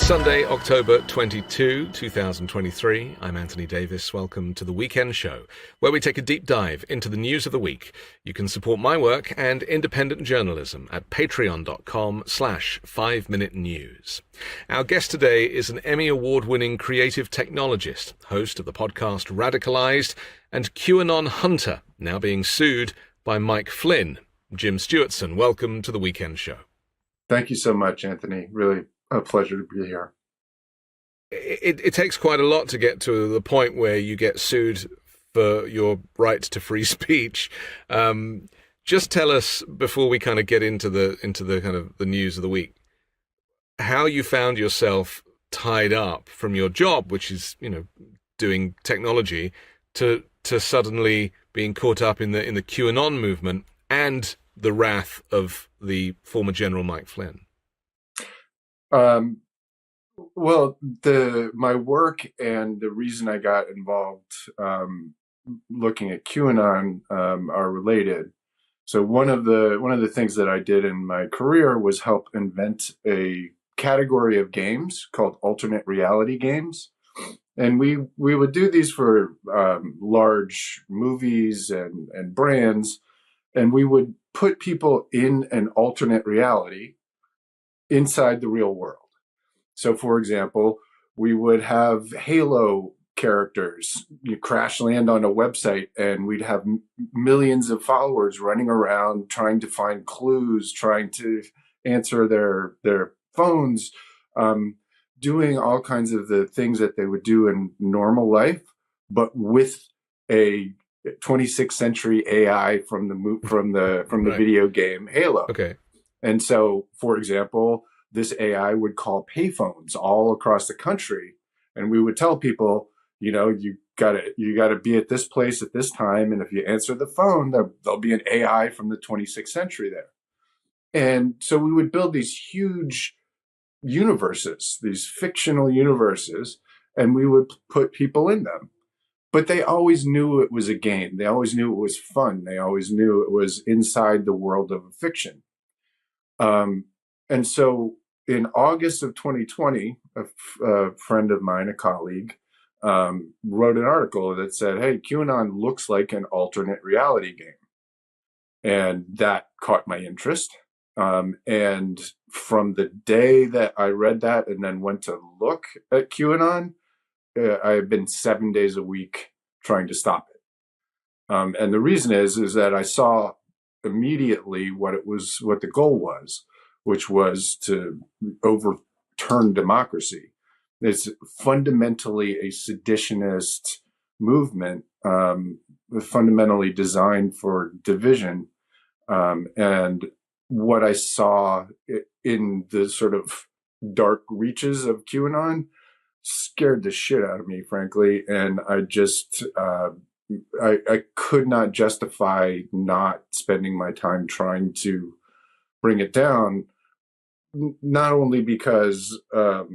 Sunday, October 22, 2023. I'm Anthony Davis. Welcome to The Weekend Show, where we take a deep dive into the news of the week. You can support my work and independent journalism at patreon.com/5Minute News. Our guest today is an Emmy Award-winning creative technologist, host of the podcast Radicalized, and QAnon hunter, now being sued by Mike Flynn. Jim Stewartson, welcome to The Weekend Show. Thank you so much, Anthony. Really a pleasure to be here. It takes quite a lot to get to the point where you get sued for your right to free speech. Just tell us, before we kind of get into the kind of the news of the week, how you found yourself tied up from your job, which is, doing technology, to suddenly being caught up in the QAnon movement and the wrath of the former General Mike Flynn. Well, my work and the reason I got involved looking at QAnon are related. So one of the things that I did in my career was help invent a category of games called alternate reality games. And we would do these for large movies and brands, and we would put people in an alternate reality inside the real world. So, for example, we would have Halo characters crash land on a website, and we'd have millions of followers running around trying to find clues, trying to answer their phones, doing all kinds of the things that they would do in normal life, but with a 26th century AI from the right. Video game Halo. Okay. And so, for example, this AI would call payphones all across the country, and we would tell people, you gotta be at this place at this time, and if you answer the phone, there'll be an AI from the 26th century there. And so we would build these huge universes, these fictional universes, and we would put people in them. But they always knew it was a game. They always knew it was fun. They always knew it was inside the world of fiction. And so in August of 2020, a friend of mine, a colleague, wrote an article that said, hey, QAnon looks like an alternate reality game. And that caught my interest. And from the day that I read that and then went to look at QAnon, I've been 7 days a week trying to stop it. And the reason is that I saw immediately what the goal was, which was to overturn democracy. It's fundamentally a seditionist movement, fundamentally designed for division. And what I saw in the sort of dark reaches of QAnon scared the shit out of me, frankly. And I just, I could not justify not spending my time trying to bring it down, not only because, of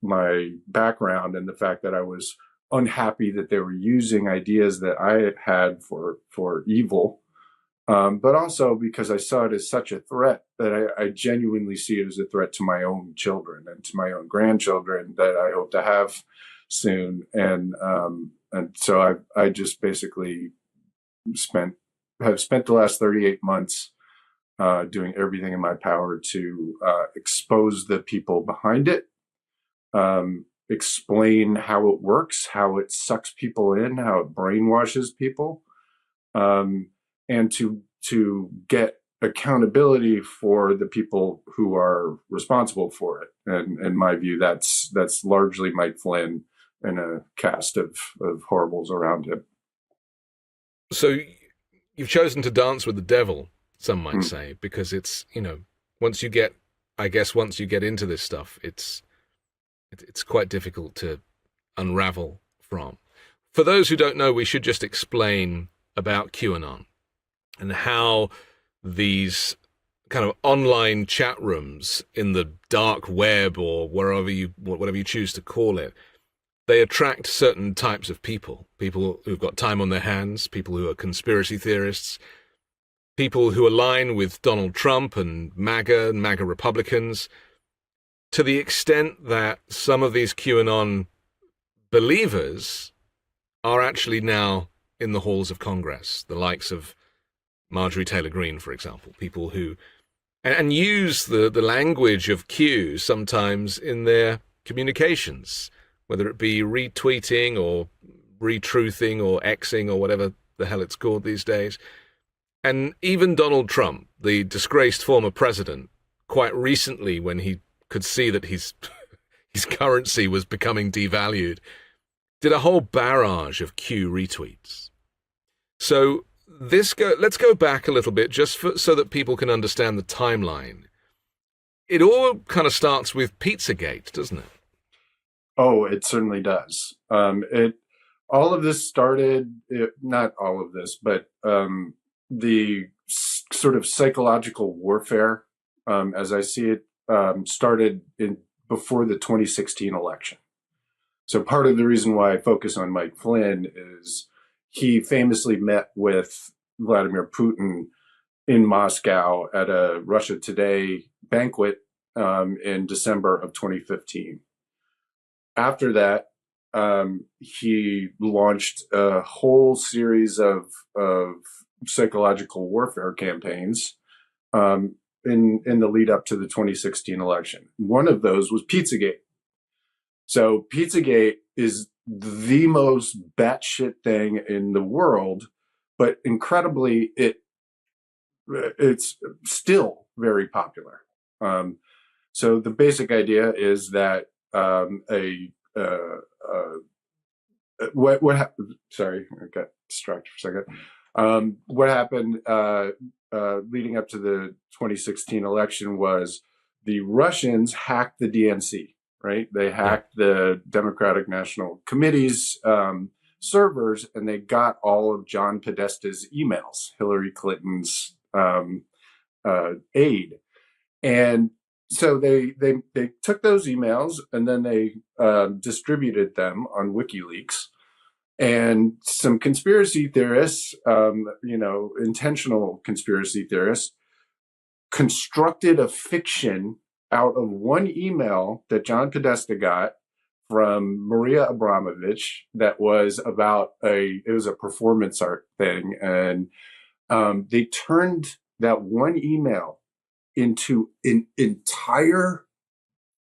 my background and the fact that I was unhappy that they were using ideas that I had for evil, but also because I saw it as such a threat that I genuinely see it as a threat to my own children and to my own grandchildren that I hope to have soon. And so I just basically have spent the last 38 months doing everything in my power to expose the people behind it, explain how it works, how it sucks people in, how it brainwashes people, and to get accountability for the people who are responsible for it. And in my view, that's largely Mike Flynn and a cast of horribles around him. So you've chosen to dance with the devil, some might say, because it's, once you get into this stuff, it's quite difficult to unravel from. For those who don't know, we should just explain about QAnon and how these kind of online chat rooms in the dark web or whatever you choose to call it, they attract certain types of people who've got time on their hands, people who are conspiracy theorists, people who align with Donald Trump and MAGA Republicans, to the extent that some of these QAnon believers are actually now in the halls of Congress, the likes of Marjorie Taylor Greene, for example, people who and use the language of Q sometimes in their communications, whether it be retweeting or retruthing or Xing or whatever the hell it's called these days. And even Donald Trump, the disgraced former president, quite recently, when he could see that his currency was becoming devalued, did a whole barrage of Q retweets. So let's go back a little bit just so that people can understand the timeline. It all kind of starts with Pizzagate, doesn't it? Oh, it certainly does. All of this started, not all of this, but the sort of psychological warfare, as I see it, started before the 2016 election. So part of the reason why I focus on Mike Flynn is he famously met with Vladimir Putin in Moscow at a Russia Today banquet in December of 2015. After that, he launched a whole series of psychological warfare campaigns in the lead up to the 2016 election. One of those was Pizzagate. So Pizzagate is the most batshit thing in the world, but incredibly, it's still very popular. So the basic idea is that what happened? Sorry, I got distracted for a second. What happened leading up to the 2016 election was the Russians hacked the DNC. Right? They hacked the Democratic National Committee's servers, and they got all of John Podesta's emails, Hillary Clinton's aide. And so they took those emails and then they distributed them on WikiLeaks. And some conspiracy theorists, intentional conspiracy theorists, constructed a fiction out of one email that John Podesta got from Maria Abramovich that was about it was a performance art thing. And they turned that one email into an entire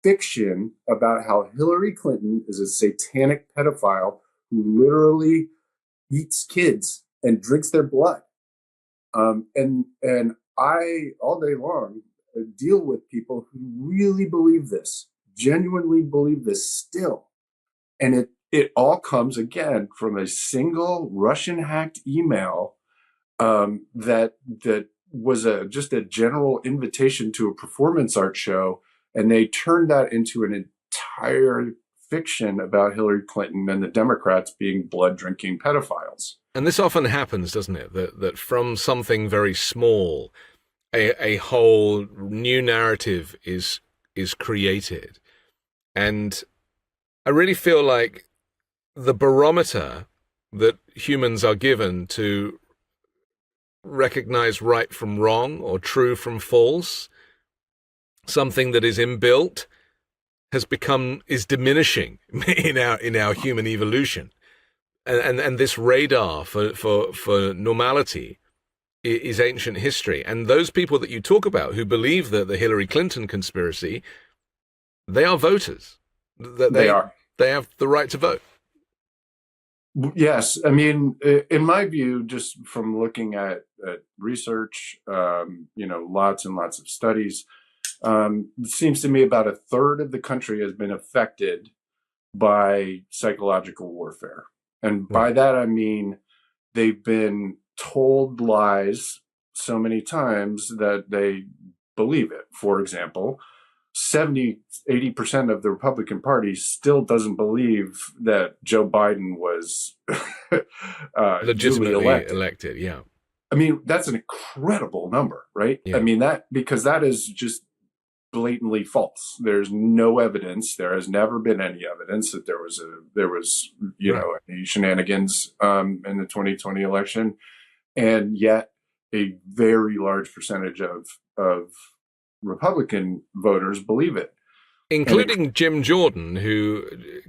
fiction about how Hillary Clinton is a satanic pedophile who literally eats kids and drinks their blood. And I, all day long, deal with people who really believe this, genuinely believe this still. And it all comes, again, from a single Russian-hacked email that was just a general invitation to a performance art show, and they turned that into an entire fiction about Hillary Clinton and the Democrats being blood-drinking pedophiles. And this often happens, doesn't it? That from something very small, a whole new narrative is created. And I really feel like the barometer that humans are given to recognize right from wrong or true from false, something that is inbuilt, is diminishing in our human evolution. And this radar for normality is ancient history. And those people that you talk about who believe that the Hillary Clinton conspiracy, they are voters. They are. They have the right to vote. Yes. I mean, in my view, just from looking at research, lots and lots of studies, it seems to me about a third of the country has been affected by psychological warfare. And by that, I mean, they've been told lies so many times that they believe it. For example, 80% of the Republican Party still doesn't believe that Joe Biden was legitimately elected. Yeah. I mean, that's an incredible number, right? Yeah. I mean, because that is just blatantly false. There's no evidence. There has never been any evidence that there was any shenanigans in the 2020 election. And yet a very large percentage of Republican voters believe it. including Jim Jordan, who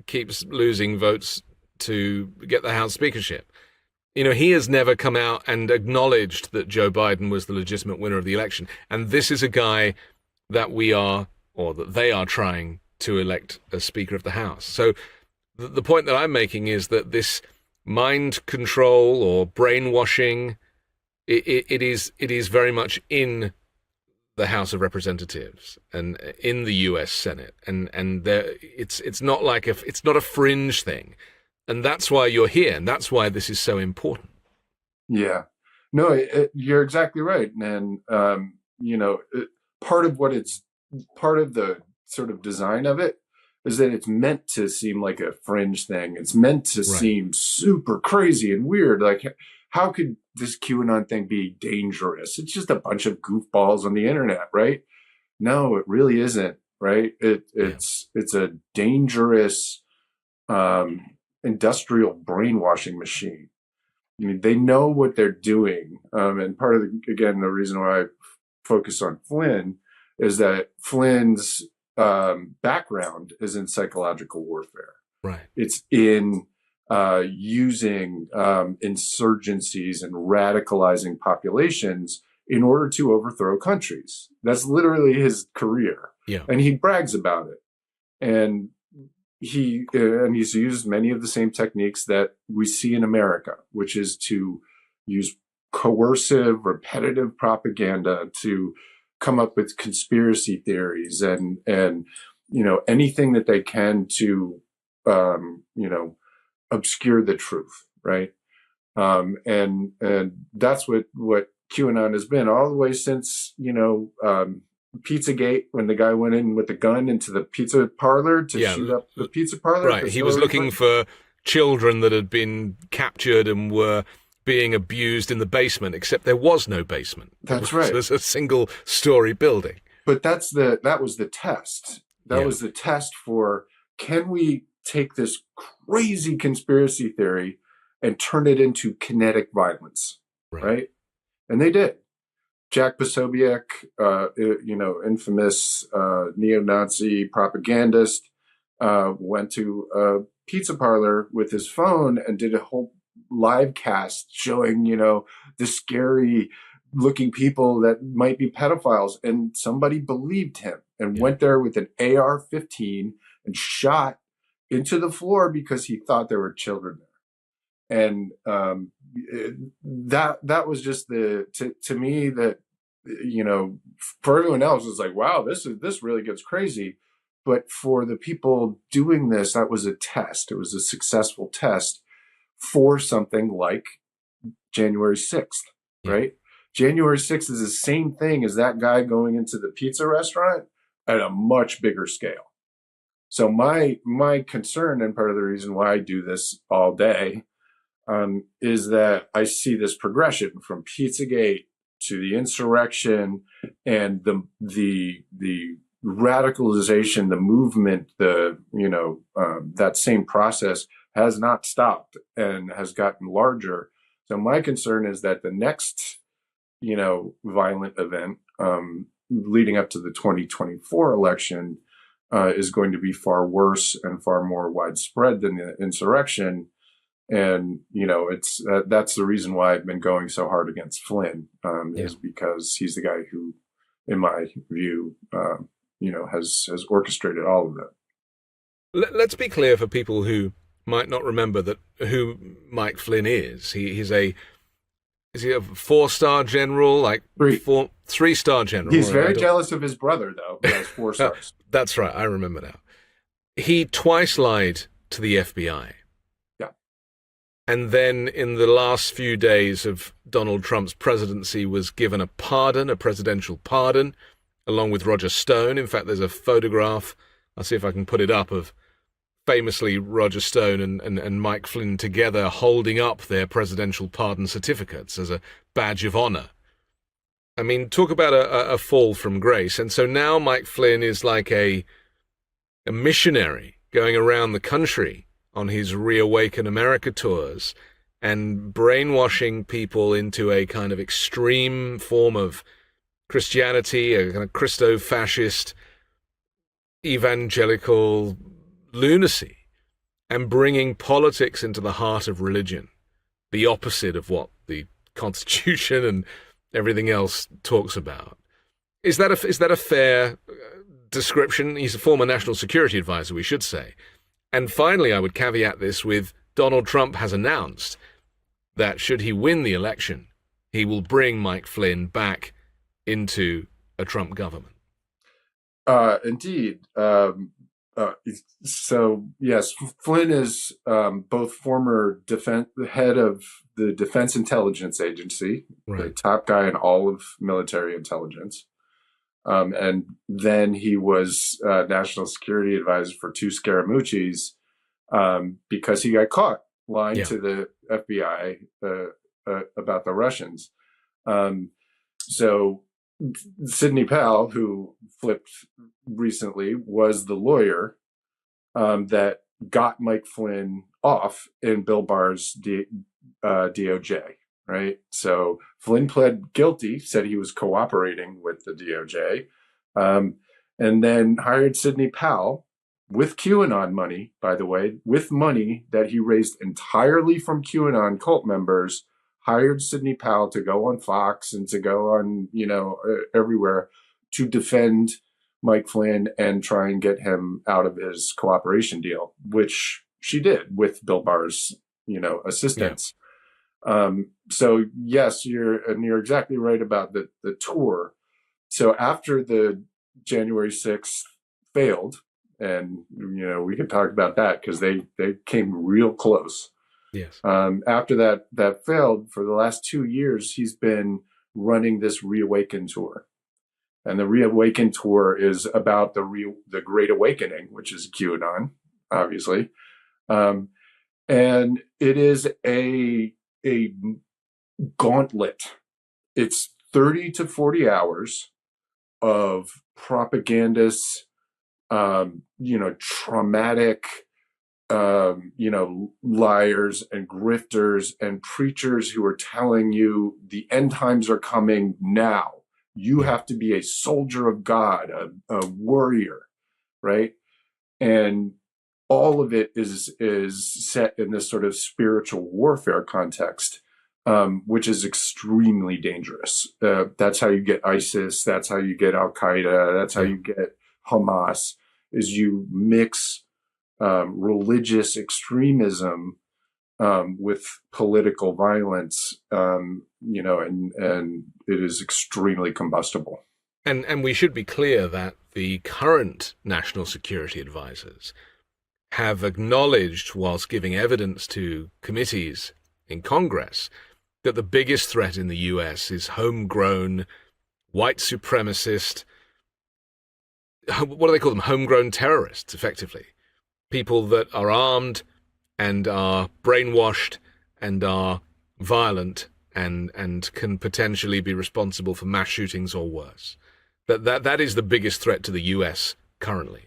keeps losing votes to get the House speakership. You know, he has never come out and acknowledged that Joe Biden was the legitimate winner of the election. And this is a guy that that they are trying to elect as Speaker of the House. So the point that I'm making is that this mind control or brainwashing, it is very much in the House of Representatives and in the U.S. Senate, and it's not like it's not a fringe thing, and that's why you're here, and that's why this is so important. Yeah, no, you're exactly right, and part of the sort of design of it is that it's meant to seem like a fringe thing. It's meant to seem super crazy and weird. Like, how could this QAnon thing be dangerous? It's just a bunch of goofballs on the internet, right? No, it really isn't, right? It's a dangerous industrial brainwashing machine. I mean, they know what they're doing. And part of the reason why I focus on Flynn is that Flynn's background is in psychological warfare. Right. It's in using insurgencies and radicalizing populations in order to overthrow countries. That's literally his career. Yeah. And he brags about it. And he's used many of the same techniques that we see in America, which is to use coercive, repetitive propaganda to come up with conspiracy theories and anything that they can to obscure the truth, right? And that's what QAnon has been all the way since Pizzagate, when the guy went in with a gun into the pizza parlor to shoot up the pizza parlor. Right, he was looking for children that had been captured and were being abused in the basement, except there was no basement. That's right. It was a single-story building. But that was the test. That was the test for, can we take this crazy conspiracy theory and turn it into kinetic violence, right? And they did. Jack Posobiec, infamous neo-Nazi propagandist, went to a pizza parlor with his phone and did a whole live cast showing, the scary looking people that might be pedophiles. And somebody believed him and went there with an AR-15 and shot into the floor because he thought there were children there. And that was just to me that, for everyone else, it's like, wow, this really gets crazy. But for the people doing this, that was a test. It was a successful test for something like January 6th, right? January 6th is the same thing as that guy going into the pizza restaurant at a much bigger scale. So my concern, and part of the reason why I do this all day, is that I see this progression from Pizzagate to the insurrection and the radicalization, the movement, that same process has not stopped and has gotten larger. So my concern is that the next, violent event leading up to the 2024 election is going to be far worse and far more widespread than the insurrection. And, that's the reason why I've been going so hard against Flynn, is because he's the guy who, in my view, has orchestrated all of that. Let's be clear for people who might not remember who Mike Flynn is. Is he a 4-star general, like 3-star general? He's very jealous of his brother, though, who has 4 stars. That's right. I remember now. He twice lied to the FBI. Yeah. And then in the last few days of Donald Trump's presidency was given a presidential pardon, along with Roger Stone. In fact, there's a photograph, I'll see if I can put it up, of famously Roger Stone and Mike Flynn together holding up their presidential pardon certificates as a badge of honor. I mean, talk about a fall from grace. And so now Mike Flynn is like a missionary going around the country on his ReAwaken America tours and brainwashing people into a kind of extreme form of Christianity, a kind of Christo-fascist evangelical lunacy and bringing politics into the heart of religion, the opposite of what the Constitution and everything else talks about. Is that a fair description? He's a former national security advisor, we should say. And finally, I would caveat this with Donald Trump has announced that should he win the election, he will bring Mike Flynn back into a Trump government. Indeed. So yes, Flynn is both former head of the Defense Intelligence Agency, right, the top guy in all of military intelligence, and then he was national security advisor for two Scaramucci's because he got caught lying to the FBI about the Russians. So Sidney Powell, who flipped recently, was the lawyer that got Mike Flynn off in Bill Barr's DOJ, right? So Flynn pled guilty, said he was cooperating with the DOJ, and then hired Sidney Powell with QAnon money, by the way, with money that he raised entirely from QAnon cult members, hired Sidney Powell to go on Fox and to go on, everywhere to defend Mike Flynn and try and get him out of his cooperation deal, which she did with Bill Barr's, assistance. Yeah. So yes, you're exactly right about the tour. So after the January 6th failed, and we could talk about that because they came real close. Yes. After that failed, for the last 2 years, he's been running this ReAwaken tour. And the ReAwaken tour is about the Great Awakening, which is QAnon, obviously. And it is a gauntlet. It's 30 to 40 hours of propagandists, traumatic, liars and grifters and preachers who are telling you the end times are coming now. You have to be a soldier of God, a warrior, right? And all of it is set in this sort of spiritual warfare context, which is extremely dangerous. That's how you get ISIS. That's how you get Al Qaeda. That's how you get Hamas, is you mix religious extremism with political violence, and it is extremely combustible. And we should be clear that the current national security advisors have acknowledged, whilst giving evidence to committees in Congress, that the biggest threat in the US is homegrown, white supremacist, what do they call them? Homegrown terrorists, effectively. People that are armed and are brainwashed and are violent and can potentially be responsible for mass shootings or worse. That is the biggest threat to the US currently.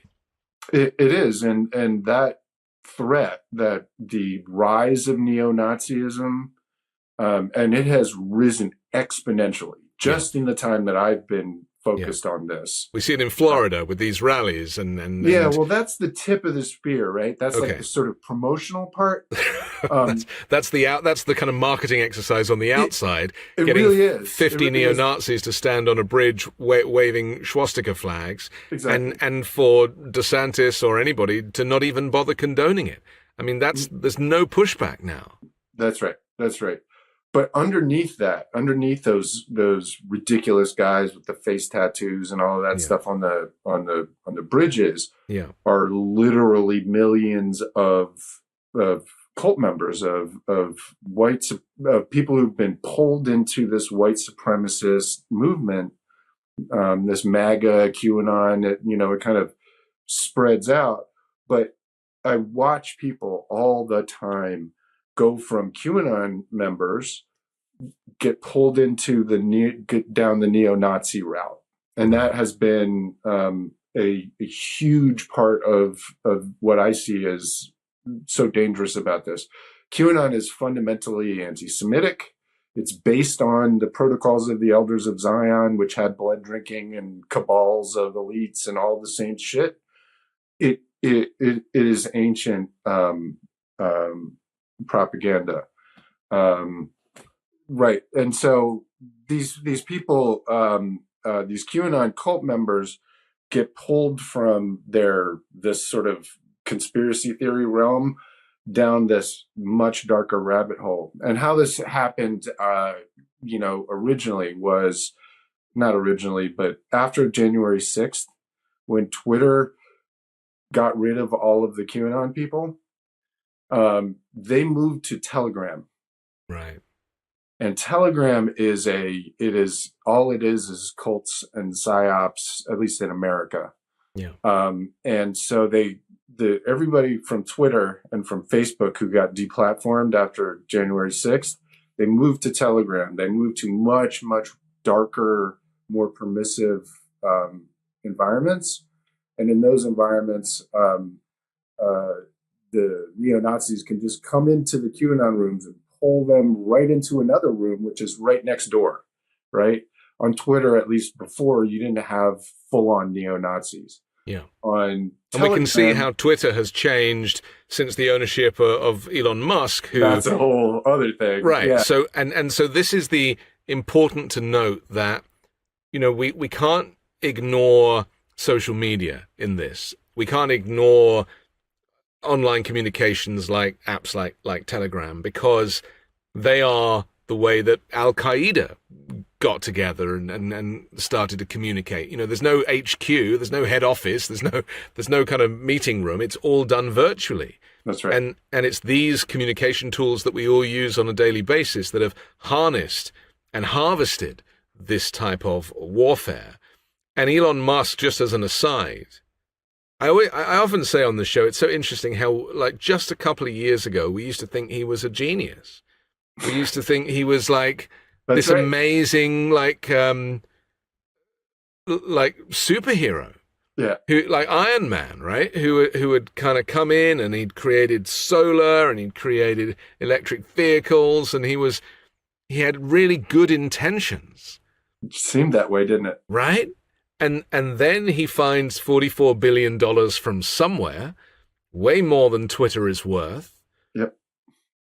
It is, and that threat, that the rise of neo-Nazism, and it has risen exponentially just in the time that I've been focused on this. We see it in Florida with these rallies and well, that's the tip of the spear, right? That's like the sort of promotional part. That's the kind of marketing exercise on the outside. It getting really is. 50 neo-Nazis to stand on a bridge waving swastika flags, exactly. and for DeSantis or anybody to not even bother condoning it. I mean, there's no pushback now. That's right. But underneath those ridiculous guys with the face tattoos and all of that stuff on the bridges, are literally millions of cult members of people who've been pulled into this white supremacist movement, this MAGA QAnon. It kind of spreads out. But I watch people all the time go from QAnon members, get pulled into get down the neo-Nazi route. And that has been a huge part of what I see as so dangerous about this. QAnon is fundamentally anti-Semitic. It's based on the protocols of the Elders of Zion, which had blood drinking and cabals of elites and all the same shit. it is ancient propaganda, right? And so these people, these QAnon cult members, get pulled from this sort of conspiracy theory realm down this much darker rabbit hole. And how this happened, originally was not originally, but after January 6th, when Twitter got rid of all of the QAnon people, they moved to Telegram. Right. And Telegram is cults and psyops, at least in America. Yeah. And so everybody from Twitter and from Facebook who got deplatformed after January 6th, they moved to Telegram. They moved to much, much darker, more permissive environments. And in those environments, the neo-Nazis can just come into the QAnon rooms and pull them right into another room, which is right next door, right? On Twitter, at least before, you didn't have full-on neo-Nazis. Yeah. On Telegram, and we can see how Twitter has changed since the ownership of Elon Musk. That's a whole other thing. Right. Yeah. So, and so this is the important to note that, we can't ignore social media in this. We can't ignore online communications like apps like Telegram, because they are the way that Al-Qaeda got together and started to communicate. There's no HQ, there's no head office, there's no kind of meeting room. It's all done virtually. That's right. And it's these communication tools that we all use on a daily basis that have harnessed and harvested this type of warfare. And Elon Musk, just as an aside, I often say on the show, it's so interesting how, like, just a couple of years ago, we used to think he was a genius. We used to think he was like this amazing, like superhero. Yeah. Who, like Iron Man, right? Who had kind of come in and he'd created solar and he'd created electric vehicles, and he had really good intentions. It seemed that way, didn't it? Right? And then he finds $44 billion from somewhere, way more than Twitter is worth. Yep.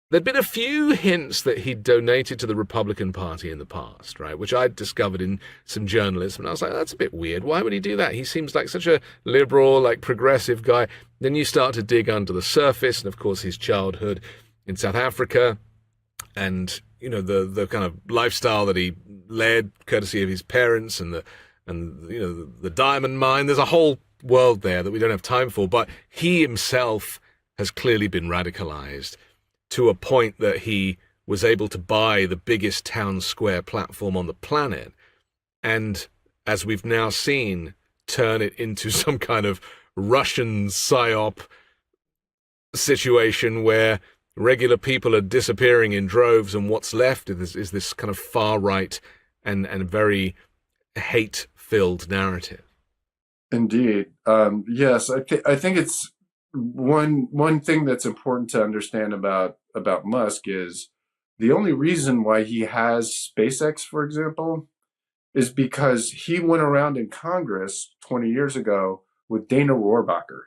There'd been a few hints that he'd donated to the Republican Party in the past, right, which I'd discovered in some journalism. And I was like, that's a bit weird. Why would he do that? He seems like such a liberal, like progressive guy. Then you start to dig under the surface, and of course his childhood in South Africa and, the kind of lifestyle that he led, courtesy of his parents, and the diamond mine. There's a whole world there that we don't have time for, but he himself has clearly been radicalized to a point that he was able to buy the biggest town square platform on the planet, and, as we've now seen, turn it into some kind of Russian psyop situation where regular people are disappearing in droves, and what's left is this kind of far-right and very hate-filled narrative. Indeed. Yes, I think it's one thing that's important to understand about Musk is the only reason why he has SpaceX, for example, is because he went around in Congress 20 years ago with Dana Rohrabacher.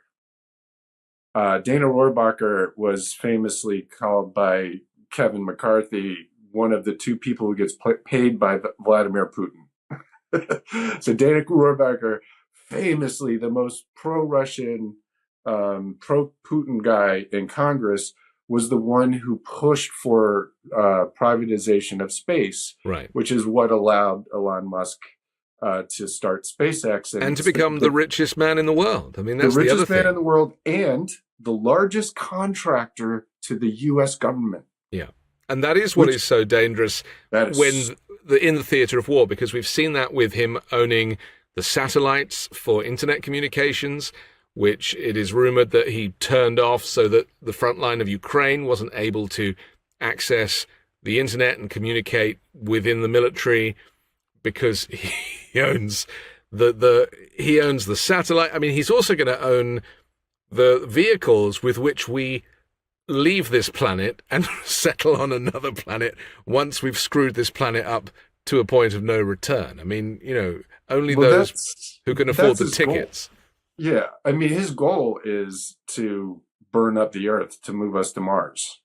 Dana Rohrabacher was famously called by Kevin McCarthy one of the two people who gets paid by Vladimir Putin. So Dana Rohrabacher, famously the most pro-Russian, pro-Putin guy in Congress, was the one who pushed for privatization of space, right? Which is what allowed Elon Musk to start SpaceX and to become the richest man in the world. I mean, that's the richest other man thing. in the world and the largest contractor to the U.S. government. Yeah, and that is what is so dangerous in the theater of war, because we've seen that with him owning the satellites for internet communications, which it is rumored that he turned off so that the front line of Ukraine wasn't able to access the internet and communicate within the military, because he owns the satellite. I mean, he's also going to own the vehicles with which we leave this planet and settle on another planet once we've screwed this planet up to a point of no return. I mean, only those who can afford the tickets. Goal. Yeah, I mean, his goal is to burn up the earth to move us to Mars.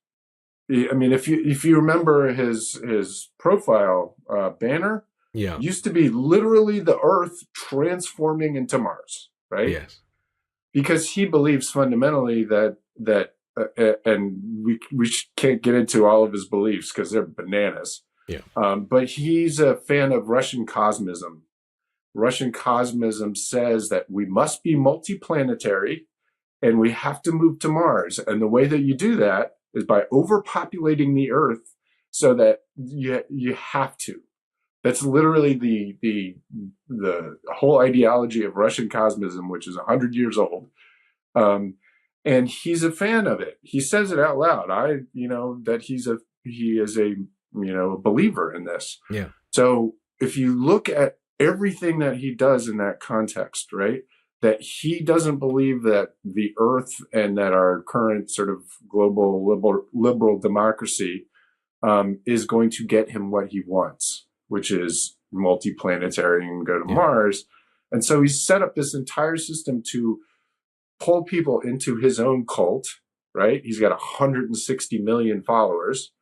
I mean, if you remember his profile banner, Yeah. used to be literally the Earth transforming into Mars, right? Yes. Because he believes fundamentally that and we can't get into all of his beliefs because they're bananas. Yeah. But he's a fan of Russian cosmism. Russian cosmism says that we must be multiplanetary and we have to move to Mars. And the way that you do that is by overpopulating the Earth so that you have to. That's literally the whole ideology of Russian cosmism, which is 100 years old. And he's a fan of it. He says it out loud. That he is a believer in this. Yeah. So if you look at everything that he does in that context, right, that he doesn't believe that the Earth and that our current sort of global liberal democracy is going to get him what he wants, which is multiplanetary and go to Mars. And so he's set up this entire system to pull people into his own cult, right? He's got 160 million followers.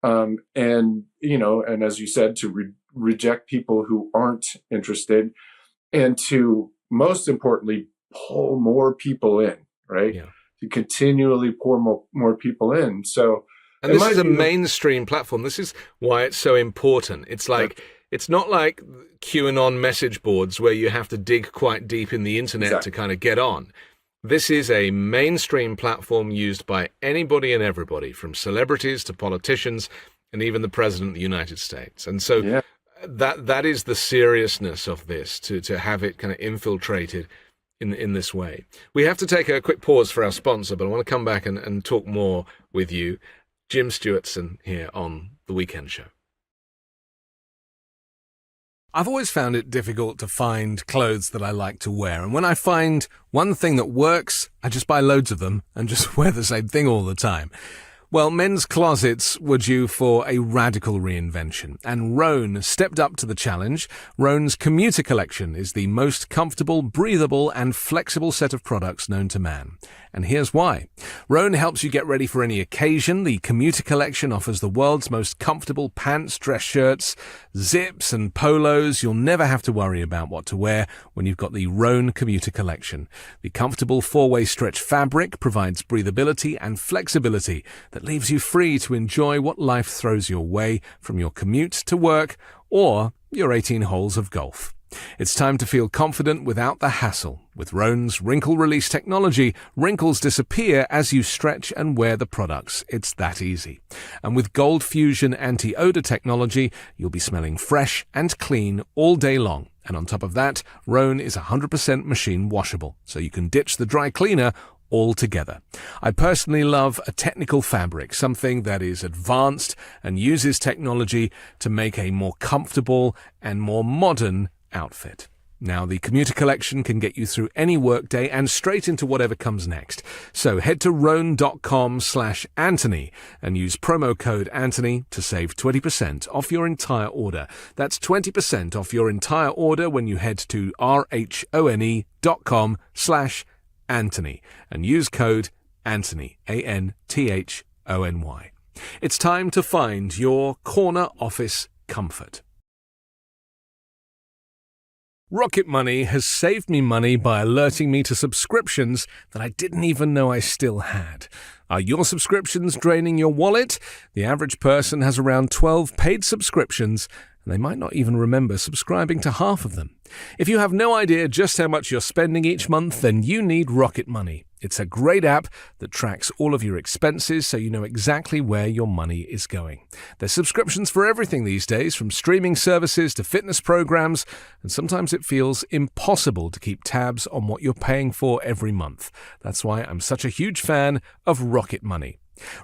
And as you said, to reject people who aren't interested, and to, most importantly, pull more people in, right? Yeah. To continually pour more people in. So, and this is a mainstream platform. This is why it's so important. It's like, it's not like QAnon message boards where you have to dig quite deep in the internet to kind of get on. This is a mainstream platform used by anybody and everybody, from celebrities to politicians and even the President of the United States. And so that is the seriousness of this, to have it kind of infiltrated in this way. We have to take a quick pause for our sponsor, but I want to come back and talk more with you. Jim Stewartson here on The Weekend Show. I've always found it difficult to find clothes that I like to wear. And when I find one thing that works, I just buy loads of them and just wear the same thing all the time. Well, men's closets were due for a radical reinvention, and Rhone stepped up to the challenge. Rhone's commuter collection is the most comfortable, breathable, and flexible set of products known to man. And here's why. Rhone helps you get ready for any occasion. The commuter collection offers the world's most comfortable pants, dress shirts, zips, and polos. You'll never have to worry about what to wear when you've got the Rhone commuter collection. The comfortable four-way stretch fabric provides breathability and flexibility that leaves you free to enjoy what life throws your way, from your commute to work or your 18 holes of golf. It's time to feel confident without the hassle. With Rhone's wrinkle release technology, wrinkles disappear as you stretch and wear the products. It's that easy. And with Gold Fusion anti-odor technology, you'll be smelling fresh and clean all day long. And on top of that, Rhone is 100% machine washable, so you can ditch the dry cleaner altogether. I personally love a technical fabric, something that is advanced and uses technology to make a more comfortable and more modern outfit. Now, the commuter collection can get you through any workday and straight into whatever comes next. So head to rhone.com/Anthony and use promo code Anthony to save 20% off your entire order. That's 20% off your entire order when you head to rhone.com/Anthony and use code Anthony, ANTHONY. It's time to find your corner office comfort. Rocket Money has saved me money by alerting me to subscriptions that I didn't even know I still had. Are your subscriptions draining your wallet? The average person has around 12 paid subscriptions, and they might not even remember subscribing to half of them. If you have no idea just how much you're spending each month, then you need Rocket Money. It's a great app that tracks all of your expenses so you know exactly where your money is going. There's subscriptions for everything these days, from streaming services to fitness programs, and sometimes it feels impossible to keep tabs on what you're paying for every month. That's why I'm such a huge fan of Rocket Money.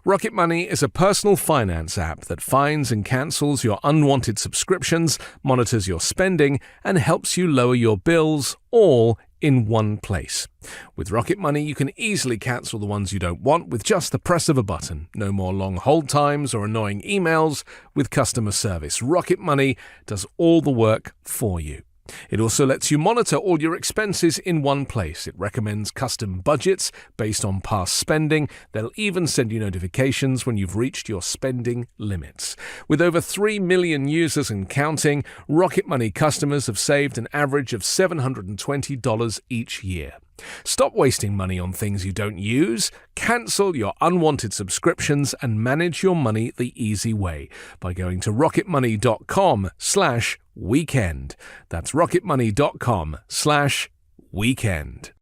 Rocket Money is a personal finance app that finds and cancels your unwanted subscriptions, monitors your spending, and helps you lower your bills, all in one place. With Rocket Money, you can easily cancel the ones you don't want with just the press of a button. No more long hold times or annoying emails with customer service. Rocket Money does all the work for you. It also lets you monitor all your expenses in one place. It recommends custom budgets based on past spending. They'll even send you notifications when you've reached your spending limits. With over 3 million users and counting, Rocket Money customers have saved an average of $720 each year. Stop wasting money on things you don't use. Cancel your unwanted subscriptions and manage your money the easy way by going to rocketmoney.com/weekend. That's rocketmoney.com/weekend.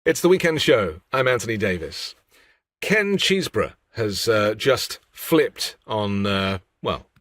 It's the Weekend Show. I'm Anthony Davis. Ken Chesebro has just flipped on,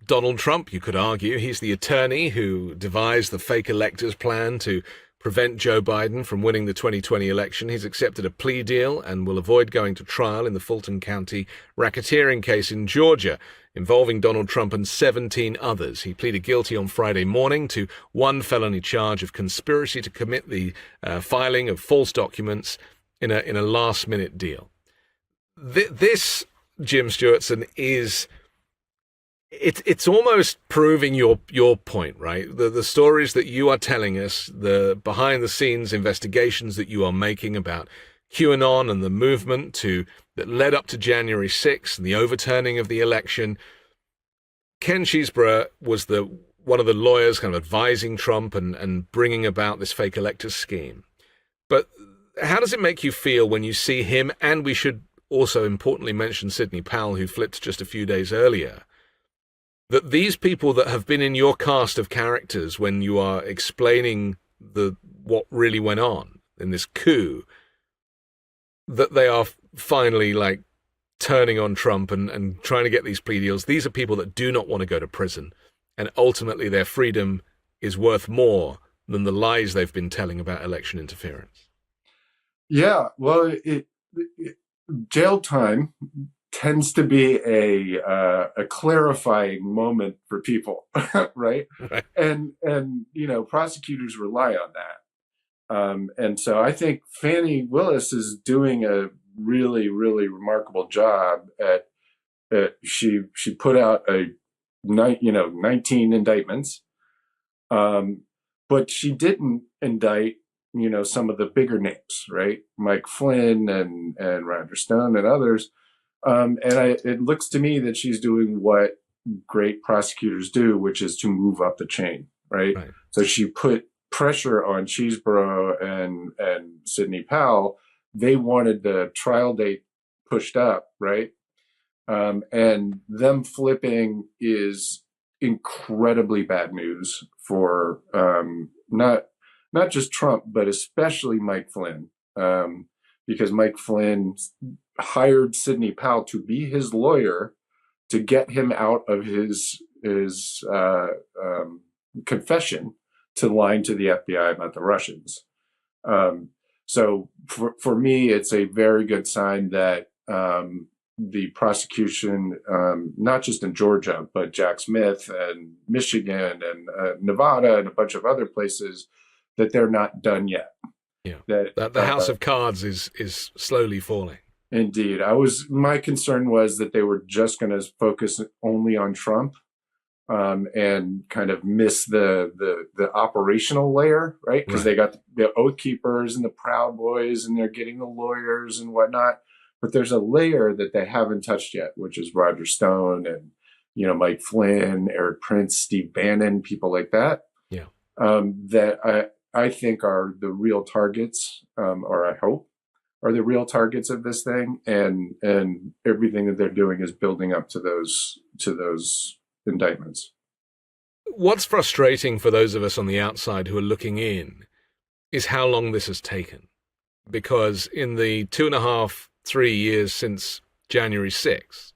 Donald Trump, you could argue. He's the attorney who devised the fake electors plan to prevent Joe Biden from winning the 2020 election. He's accepted a plea deal and will avoid going to trial in the Fulton County racketeering case in Georgia involving Donald Trump and 17 others. He pleaded guilty on Friday morning to one felony charge of conspiracy to commit the filing of false documents in a last-minute deal. This, Jim Stewartson, is... It's almost proving your point, right? The stories that you are telling us, the behind-the-scenes investigations that you are making about QAnon and the movement that led up to January 6th and the overturning of the election. Ken Chesebro was one of the lawyers kind of advising Trump and bringing about this fake electors scheme. But how does it make you feel when you see him, and we should also importantly mention Sidney Powell, who flipped just a few days earlier, that these people that have been in your cast of characters when you are explaining what really went on in this coup, that they are finally turning on Trump and trying to get these plea deals? These are people that do not want to go to prison, and ultimately their freedom is worth more than the lies they've been telling about election interference. Yeah, well, jail time tends to be a clarifying moment for people, right? And prosecutors rely on that. And so I think Fani Willis is doing a really, really remarkable job at she put out 19 indictments, but she didn't indict some of the bigger names, right? Mike Flynn and Roger Stone and others. It looks to me that she's doing what great prosecutors do, which is to move up the chain, right? So she put pressure on Chesebro and Sidney Powell. They wanted the trial date pushed up, right? And them flipping is incredibly bad news for not just Trump, but especially Mike Flynn, because Mike Flynn hired Sidney Powell to be his lawyer to get him out of his confession to lying to the FBI about the Russians. So for me, it's a very good sign that the prosecution, not just in Georgia, but Jack Smith and Michigan and Nevada and a bunch of other places, that they're not done yet. Yeah, that the house of cards is slowly falling. Indeed. My concern was that they were just going to focus only on Trump and kind of miss the operational layer, right? Because they got the Oath Keepers and the Proud Boys, and they're getting the lawyers and whatnot. But there's a layer that they haven't touched yet, which is Roger Stone and, Mike Flynn, Eric Prince, Steve Bannon, people like that. Yeah. That I think are the real targets, or I hope are the real targets of this thing, and everything that they're doing is building up to those indictments. What's frustrating for those of us on the outside who are looking in is how long this has taken, because in the 2.5-3 years since January 6th,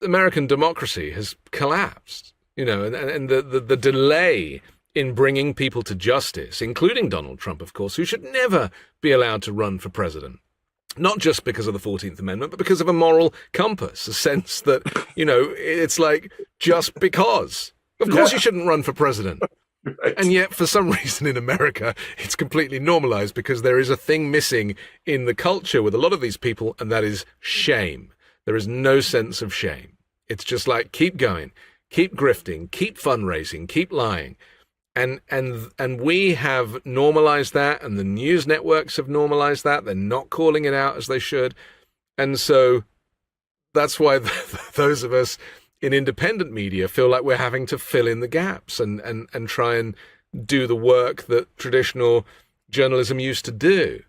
American democracy has collapsed, and the delay in bringing people to justice, including Donald Trump, of course, who should never be allowed to run for president. Not just because of the 14th Amendment, but because of a moral compass, a sense that, it's like, just because. Of course you shouldn't run for president. Right. And yet, for some reason in America, it's completely normalized because there is a thing missing in the culture with a lot of these people, and that is shame. There is no sense of shame. It's just like, keep going. keep grifting, keep fundraising, keep lying. And we have normalized that, and the news networks have normalized that. They're not calling it out as they should. And so that's why those of us in independent media feel like we're having to fill in the gaps and try and do the work that traditional journalism used to do.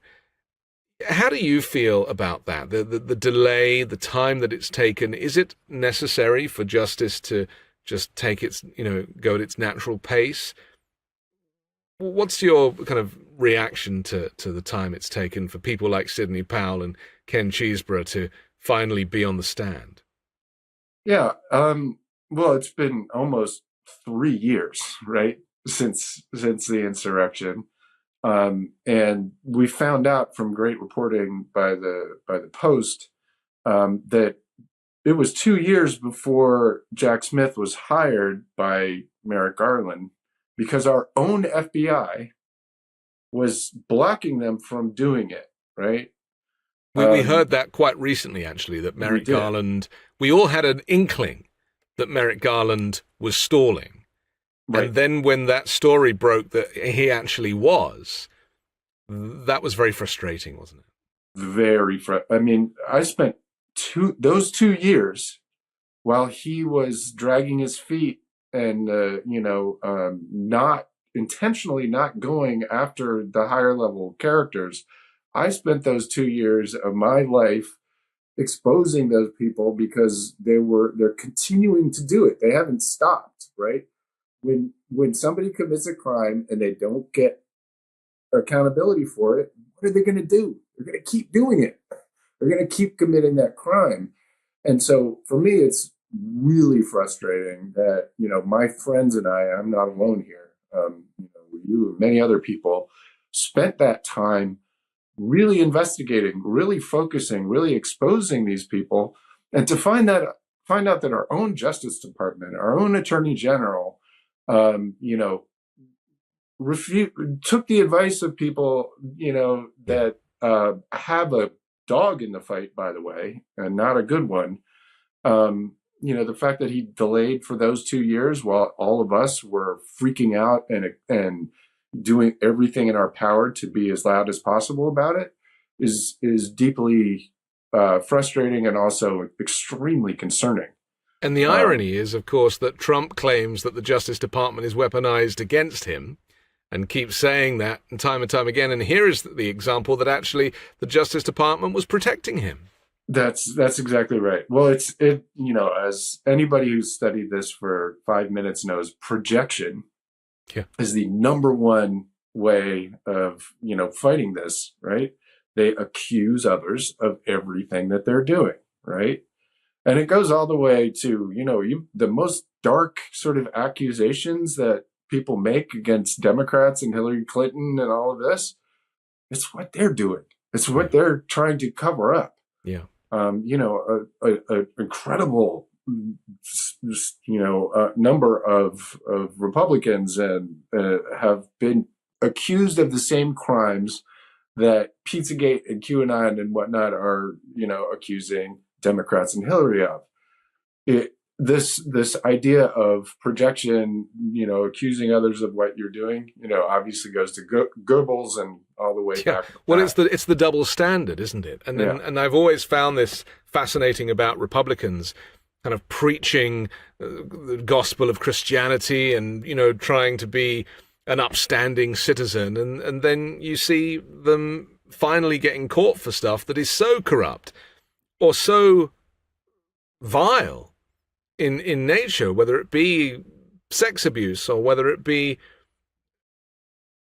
How do you feel about that? The delay, the time that it's taken? Is it necessary for justice to just take its, go at its natural pace? What's your kind of reaction to the time it's taken for people like Sidney Powell and Ken Chesebro to finally be on the stand? Yeah. Well, it's been almost 3 years, right, since the insurrection. And we found out from great reporting by the Post that it was 2 years before Jack Smith was hired by Merrick Garland, because our own FBI was blocking them from doing it, right? We heard that quite recently, actually, that Merrick Garland, we all had an inkling that Merrick Garland was stalling. Right. And then when that story broke that he actually was, that was very frustrating, wasn't it? Very I mean, I spent those 2 years while he was dragging his feet and, not intentionally not going after the higher level characters. I spent those 2 years of my life exposing those people because they're continuing to do it. They haven't stopped, right? When somebody commits a crime and they don't get accountability for it, what are they going to do? They're going to keep doing it. They're going to keep committing that crime. And so for me, it's really frustrating that, my friends and I'm not alone here. You and many other people spent that time really investigating, really focusing, really exposing these people, and to find out that our own Justice Department, our own Attorney General, took the advice of people, that have a dog in the fight, by the way, and not a good one. The fact that he delayed for those 2 years while all of us were freaking out and doing everything in our power to be as loud as possible about it is deeply frustrating and also extremely concerning. And the irony is, of course, that Trump claims that the Justice Department is weaponized against him and keeps saying that time and time again. And here is the example that actually the Justice Department was protecting him. That's exactly right. Well, as anybody who's studied this for 5 minutes knows, projection is the number one way of, fighting this, right? They accuse others of everything that they're doing, right? And it goes all the way to, the most dark sort of accusations that people make against Democrats and Hillary Clinton and all of this. It's what they're doing. It's what they're trying to cover up. Yeah. An incredible, number of Republicans and have been accused of the same crimes that Pizzagate and QAnon and whatnot are, accusing Democrats and Hillary of. This idea of projection, accusing others of what you're doing, obviously goes to Goebbels and all the way back. Well, it's the double standard, isn't it? And I've always found this fascinating about Republicans kind of preaching the gospel of Christianity and, trying to be an upstanding citizen. And then you see them finally getting caught for stuff that is so corrupt or so vile in nature, whether it be sex abuse or whether it be,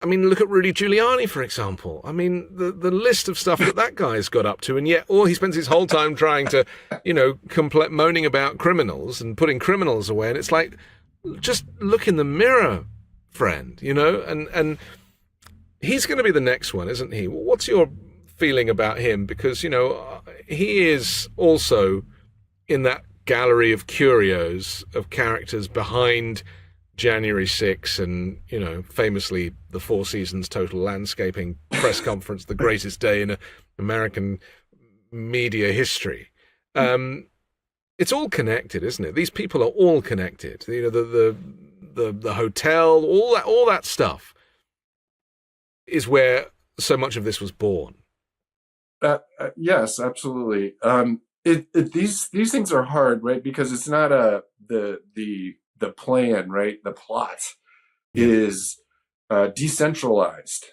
look at Rudy Giuliani, for example. The list of stuff that guy's got up to, and yet he spends his whole time trying to, moaning about criminals and putting criminals away. And it's like, just look in the mirror, friend, and he's going to be the next one, isn't he? What's your feeling about him? Because, he is also in that gallery of curios of characters behind January 6 and, famously the Four Seasons Total Landscaping press conference, the greatest day in American media history. it's all connected, isn't it? These people are all connected. You know, the hotel, all that stuff is where so much of this was born. Yes, absolutely. These things are hard, right? Because it's not the plan, right? The plot is decentralized.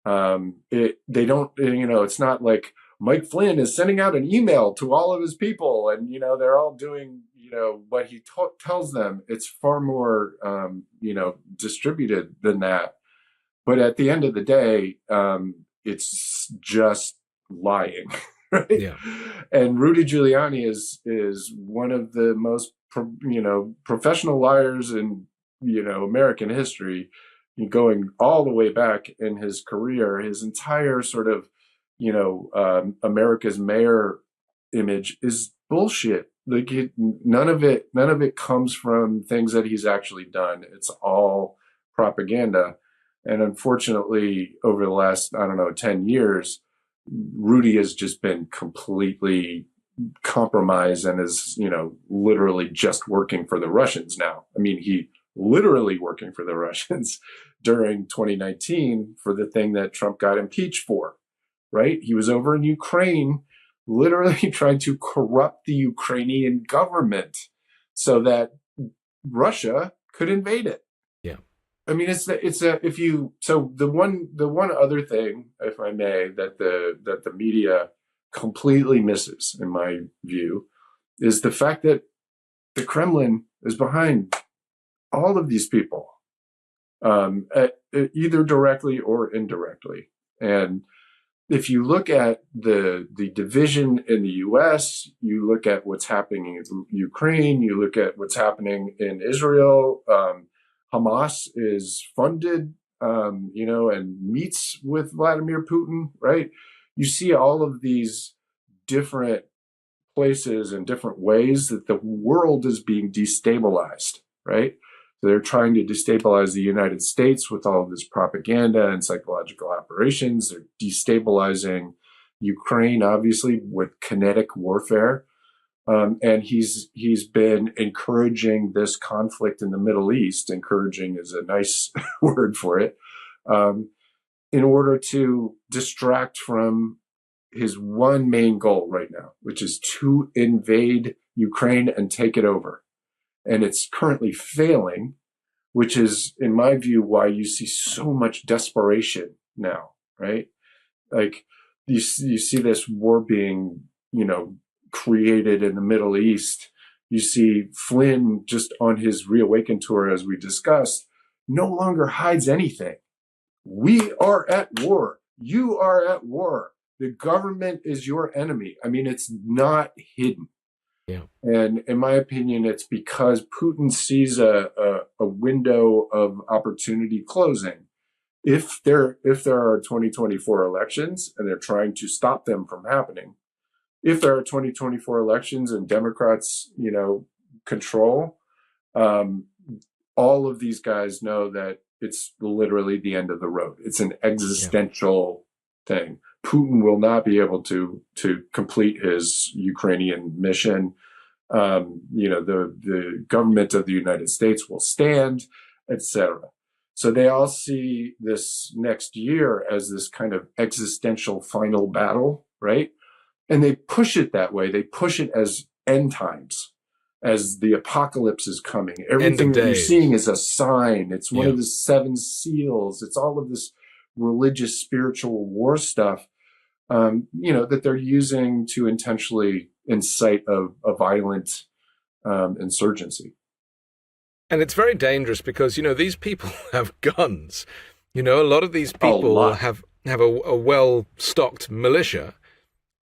They don't, you know, it's not like Mike Flynn is sending out an email to all of his people and, you know, they're all doing, you know, what he tells them. It's far more, you know, distributed than that. But at the end of the day, it's just lying, right? Yeah. And Rudy Giuliani is one of the most, you know, professional liars in, you know, American history, going all the way back in his career. His entire sort of, you know, America's mayor image is bullshit. Like none of it comes from things that he's actually done. It's all propaganda. And unfortunately, over the last, I don't know, 10 years, Rudy has just been completely compromised and is, you know, literally just working for the Russians now. I mean, he literally working for the Russians during 2019 for the thing that Trump got impeached for, right? He was over in Ukraine, literally trying to corrupt the Ukrainian government so that Russia could invade it. Yeah. I mean, the one other thing, if I may, that the media completely misses, in my view, is the fact that the Kremlin is behind all of these people, either directly or indirectly. And if you look at the division in the U.S., you look at what's happening in Ukraine, you look at what's happening in Israel. Hamas is funded, you know, and meets with Vladimir Putin, right? You see all of these different places and different ways that the world is being destabilized, right? So they're trying to destabilize the United States with all of this propaganda and psychological operations. They're destabilizing Ukraine, obviously, with kinetic warfare. And he's been encouraging this conflict in the Middle East. Encouraging is a nice word for it, in order to distract from his one main goal right now, which is to invade Ukraine and take it over. And it's currently failing, which is, in my view, why you see so much desperation now, right? Like you see this war being, you know, created in the Middle East. You see Flynn, just on his ReAwaken tour, as we discussed, no longer hides anything. We are at war. You are at war. The government is your enemy. I mean, it's not hidden. Yeah. And in my opinion, it's because Putin sees a window of opportunity closing. If there are 2024 elections and they're trying to stop them from happening, if there are 2024 elections and Democrats, you know, control, all of these guys know that it's literally the end of the road. It's an existential thing. Putin will not be able to complete his Ukrainian mission. You know, the government of the United States will stand, etc. So they all see this next year as this kind of existential final battle, right? And they push it that way. They push it as end times, as the apocalypse is coming. Everything that you're seeing is a sign. It's one of the 7 seals. It's all of this religious, spiritual war stuff, you know, that they're using to intentionally incite a violent insurgency. And it's very dangerous because, you know, these people have guns. You know, a lot of these people have a well-stocked militia,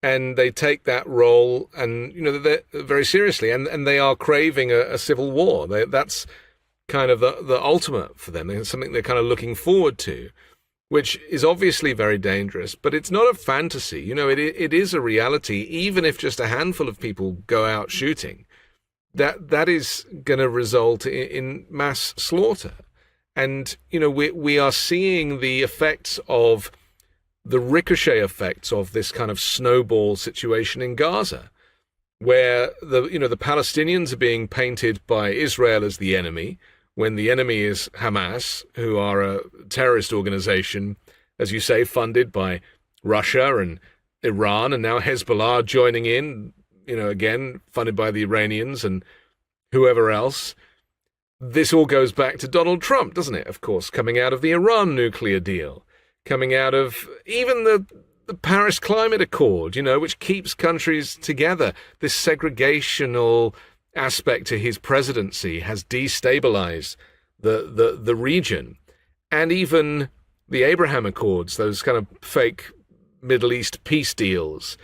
and they take that role and, you know, they're very seriously, and they are craving a civil war. That's kind of the ultimate for them. It's something they're kind of looking forward to, which is obviously very dangerous, but it's not a fantasy. You know, it is a reality. Even if just a handful of people go out shooting, that is going to result in mass slaughter. And, you know, we are seeing the effects of the ricochet effects of this kind of snowball situation in Gaza, where the Palestinians are being painted by Israel as the enemy, when the enemy is Hamas, who are a terrorist organization, as you say, funded by Russia and Iran, and now Hezbollah joining in, again, funded by the Iranians and whoever else. This all goes back to Donald Trump, doesn't it? Of course, coming out of the Iran nuclear deal, coming out of even the Paris Climate Accord, which keeps countries together. This segregational aspect to his presidency has destabilized the region. And even the Abraham Accords, those kind of fake Middle East peace deals,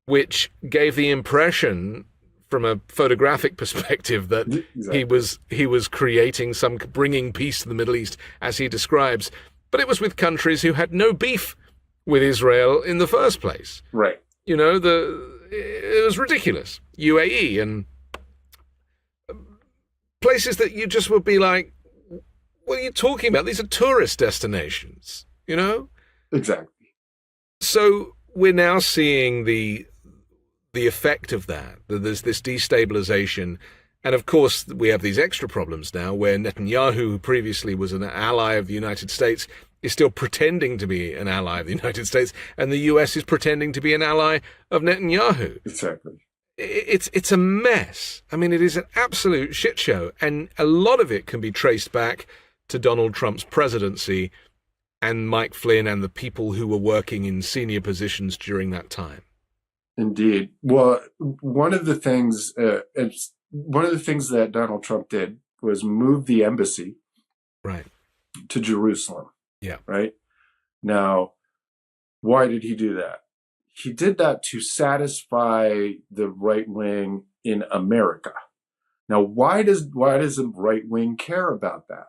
which gave the impression from a photographic perspective that exactly. he was creating bringing peace to the Middle East, as he describes, but it was with countries who had no beef with Israel in the first place. Right. It was ridiculous. UAE and places that you just would be like, what are you talking about? These are tourist destinations, Exactly. So we're now seeing the effect of that. There's this destabilization. And of course, we have these extra problems now where Netanyahu, who previously was an ally of the United States, is still pretending to be an ally of the United States, and the US is pretending to be an ally of Netanyahu. Exactly. It's a mess. I mean, it is an absolute shit show. And a lot of it can be traced back to Donald Trump's presidency and Mike Flynn and the people who were working in senior positions during that time. Indeed. Well, one of the things that Donald Trump did was move the embassy right to Jerusalem. Yeah. Right. Now, why did he do that? He did that to satisfy the right wing in America. Now, why does the right wing care about that?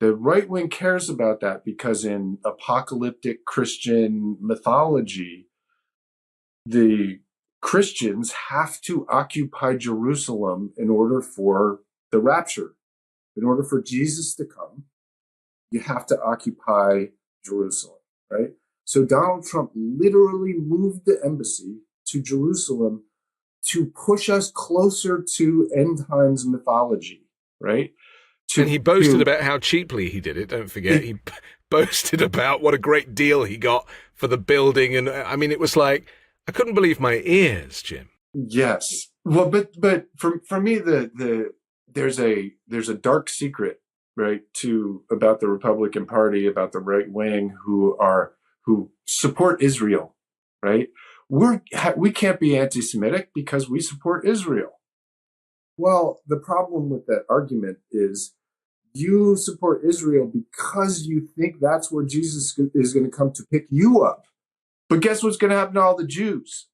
The right wing cares about that because in apocalyptic Christian mythology, the Christians have to occupy Jerusalem in order for the rapture. In order for Jesus to come, you have to occupy Jerusalem, right? So Donald Trump literally moved the embassy to Jerusalem to push us closer to end times mythology, right? And he boasted about how cheaply he did it. Don't forget, he boasted about what a great deal he got for the building. And I mean, it was like, I couldn't believe my ears, Jim. Yes. Well, but for me, there's a dark secret, right, about the Republican Party, about the right wing who support Israel, right? We can't be anti-Semitic because we support Israel. Well, the problem with that argument is you support Israel because you think that's where Jesus is going to come to pick you up. But guess what's going to happen to all the Jews?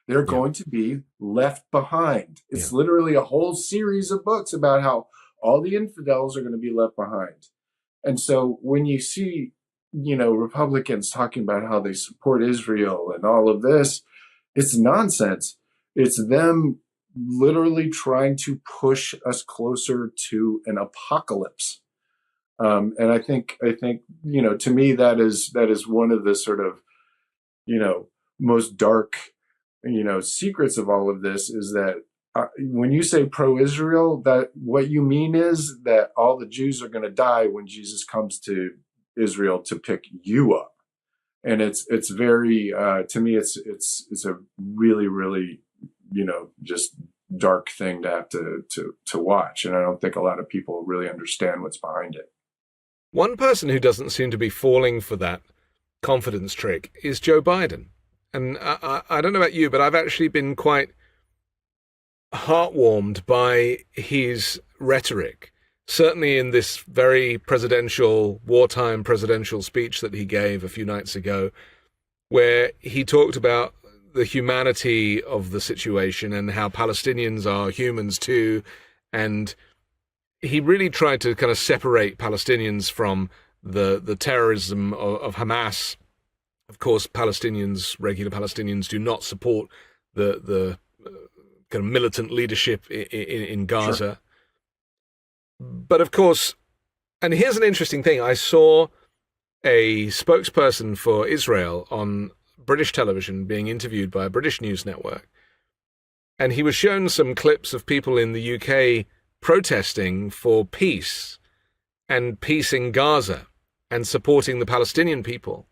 They're going to be left behind. It's literally a whole series of books about how all the infidels are going to be left behind. And so when you see, Republicans talking about how they support Israel and all of this, it's nonsense. It's them literally trying to push us closer to an apocalypse. And I think, to me, that is one of the sort of, most dark, secrets of all of this is that when you say pro-Israel, that what you mean is that all the Jews are going to die when Jesus comes to Israel to pick you up. And it's very, to me, it's a really, really, just dark thing to have to watch. And I don't think a lot of people really understand what's behind it. One person who doesn't seem to be falling for that confidence trick is Joe Biden. And I don't know about you, but I've actually been quite heartwarmed by his rhetoric, certainly in this very wartime presidential speech that he gave a few nights ago, where he talked about the humanity of the situation and how Palestinians are humans too. And he really tried to kind of separate Palestinians from the terrorism of Hamas. Of course, regular Palestinians, do not support the kind of militant leadership in Gaza. Sure. But of course, and here's an interesting thing. I saw a spokesperson for Israel on British television being interviewed by a British news network. And he was shown some clips of people in the UK protesting for peace and peace in Gaza and supporting the Palestinian people.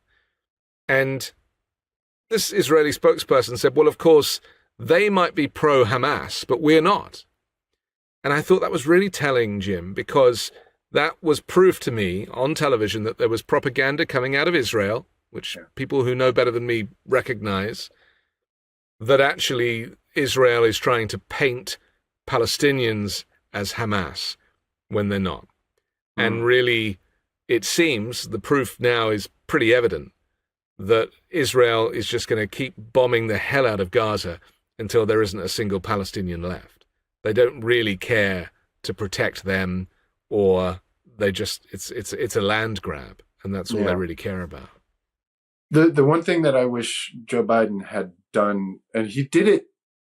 And this Israeli spokesperson said, well, of course, they might be pro-Hamas, but we're not. And I thought that was really telling, Jim, because that was proof to me on television that there was propaganda coming out of Israel, which people who know better than me recognize, that actually Israel is trying to paint Palestinians as Hamas when they're not. And really, it seems the proof now is pretty evident that Israel is just going to keep bombing the hell out of Gaza until there isn't a single Palestinian left. They don't really care to protect them, or they just it's a land grab, and that's all they really care about. The one thing that I wish Joe Biden had done, and he did it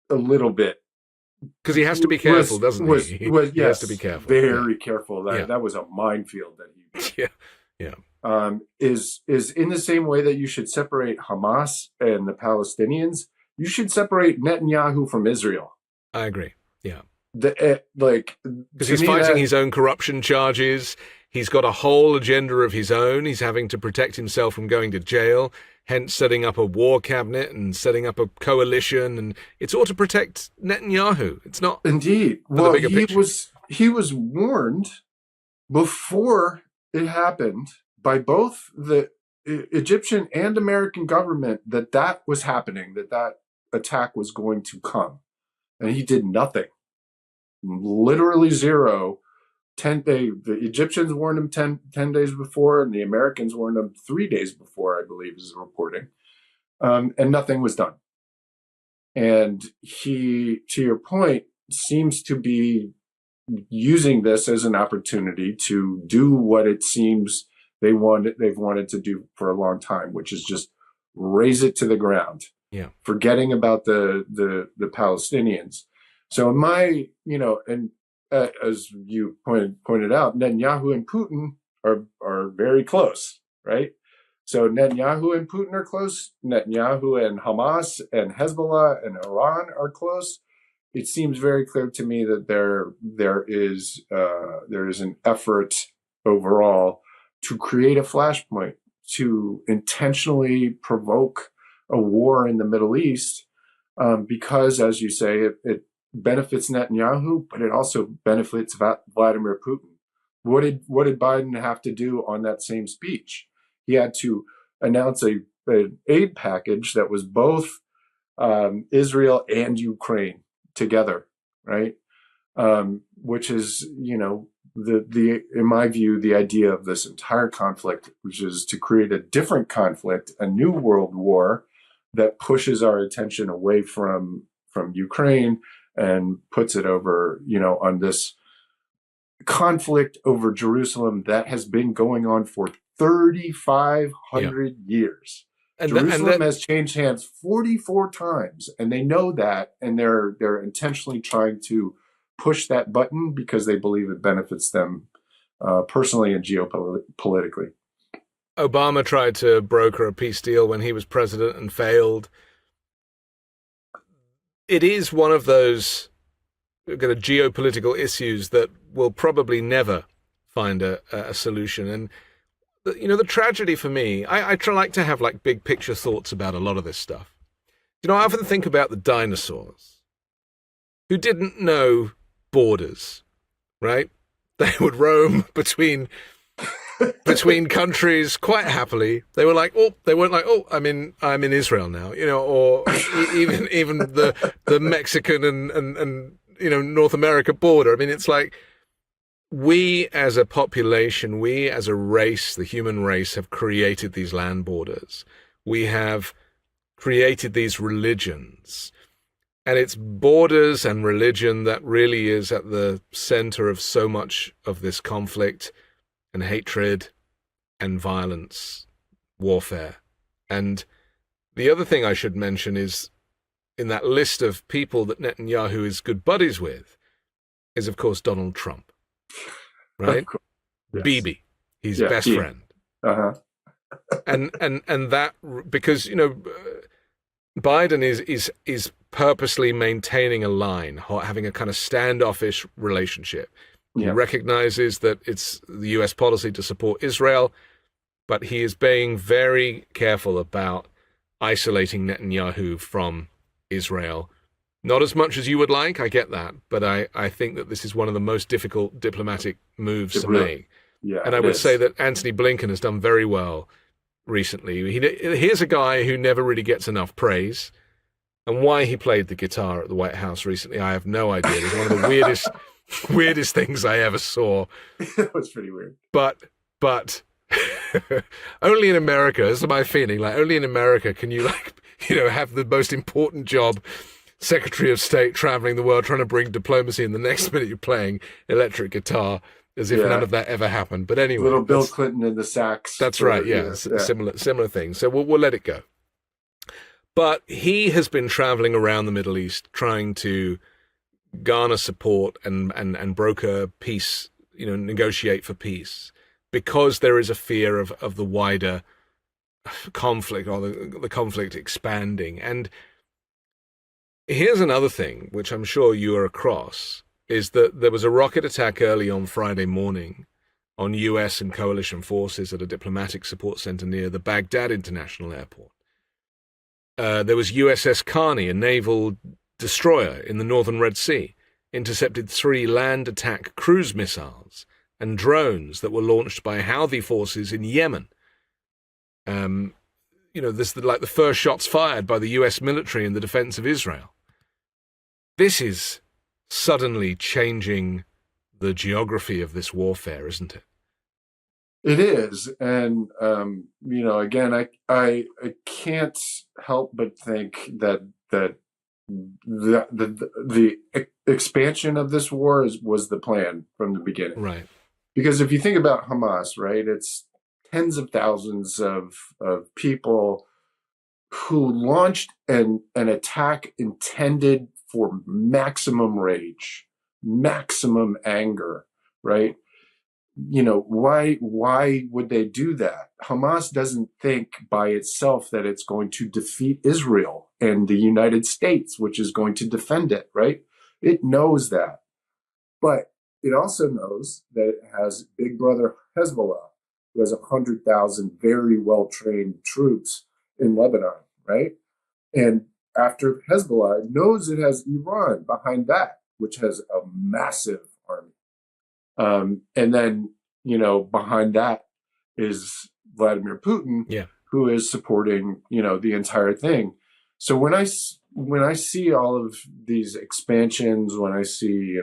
a little bit, because he has to be careful, doesn't he? He has to be careful, very careful. That was a minefield that he did. Is in the same way that you should separate Hamas and the Palestinians, you should separate Netanyahu from Israel. I agree. Yeah. Because he's fighting his own corruption charges. He's got a whole agenda of his own. He's having to protect himself from going to jail, hence setting up a war cabinet and setting up a coalition. And it's all to protect Netanyahu. It's not. Indeed. Well, he was warned before it happened by both the Egyptian and American government that was happening, that attack was going to come. And he did nothing. Literally zero. The Egyptians warned him 10 days before, and the Americans warned him 3 days before, I believe, is the reporting. And nothing was done. And he, to your point, seems to be using this as an opportunity to do what it seems they've wanted to do for a long time, which is just raise it to the ground. Yeah. Forgetting about the Palestinians. So in my, as you pointed out, Netanyahu and Putin are very close, right? So Netanyahu and Putin are close. Netanyahu and Hamas and Hezbollah and Iran are close. It seems very clear to me that there is an effort overall to create a flashpoint, to intentionally provoke a war in the Middle East, because, as you say, it benefits Netanyahu, but it also benefits Vladimir Putin. What did Biden have to do on that same speech? He had to announce an aid package that was both Israel and Ukraine together, right? Which is, in my view, the idea of this entire conflict, which is to create a different conflict, a new world war that pushes our attention away from Ukraine and puts it over, on this conflict over Jerusalem that has been going on for 3,500 years. And Jerusalem has changed hands 44 times, and they know that, and they're intentionally trying to push that button because they believe it benefits them personally and geopolitically. Obama tried to broker a peace deal when he was president and failed. It is one of those kind of geopolitical issues that will probably never find a solution. And, the tragedy for me, I like to have like big picture thoughts about a lot of this stuff. I often think about the dinosaurs who didn't know borders, right? They would roam between countries quite happily. They weren't like, I'm in Israel now, or even the Mexican and North America border. I mean, it's like we as a population, we as a race, the human race, have created these land borders. We have created these religions. And it's borders and religion that really is at the center of so much of this conflict and hatred and violence, warfare. And the other thing I should mention is, in that list of people that Netanyahu is good buddies with, is of course Donald Trump, right? Yes. Bibi, his best friend. Uh-huh. and that, because, Biden is purposely maintaining a line, having a kind of standoffish relationship. He recognizes that it's the U.S. policy to support Israel, but he is being very careful about isolating Netanyahu from Israel. Not as much as you would like, I get that, but I think that this is one of the most difficult diplomatic moves to make. Yeah, and I would say that Antony Blinken has done very well recently. Here's a guy who never really gets enough praise. And why he played the guitar at the White House recently, I have no idea. It's one of the weirdest things I ever saw. That was pretty weird. But only in America, this is my feeling, like only in America can you have the most important job, Secretary of State, traveling the world, trying to bring diplomacy, and the next minute you're playing electric guitar as if none of that ever happened. But anyway. Little Bill Clinton in the sax. That's right, yeah. Similar thing. So we'll let it go. But he has been traveling around the Middle East trying to garner support and broker peace, negotiate for peace, because there is a fear of the wider conflict, or the conflict expanding. And here's another thing, which I'm sure you are across, is that there was a rocket attack early on Friday morning on US and coalition forces at a diplomatic support center near the Baghdad International Airport. There was USS Carney, a naval destroyer in the northern Red Sea, intercepted 3 land attack cruise missiles and drones that were launched by Houthi forces in Yemen. This is like the first shots fired by the US military in the defense of Israel. This is suddenly changing the geography of this warfare, isn't it? It is, and again, I can't help but think that the expansion of this war was the plan from the beginning, right? Because if you think about Hamas, right, it's tens of thousands of people who launched an attack intended for maximum rage, maximum anger, right? Why would they do that? Hamas doesn't think by itself that it's going to defeat Israel and the United States, which is going to defend it, right? It knows that. But it also knows that it has big brother Hezbollah, who has 100,000 very well-trained troops in Lebanon, right? And after Hezbollah, it knows it has Iran behind that, which has a massive army. And then, behind that is Vladimir Putin, who is supporting, the entire thing. So when I see all of these expansions, when I see,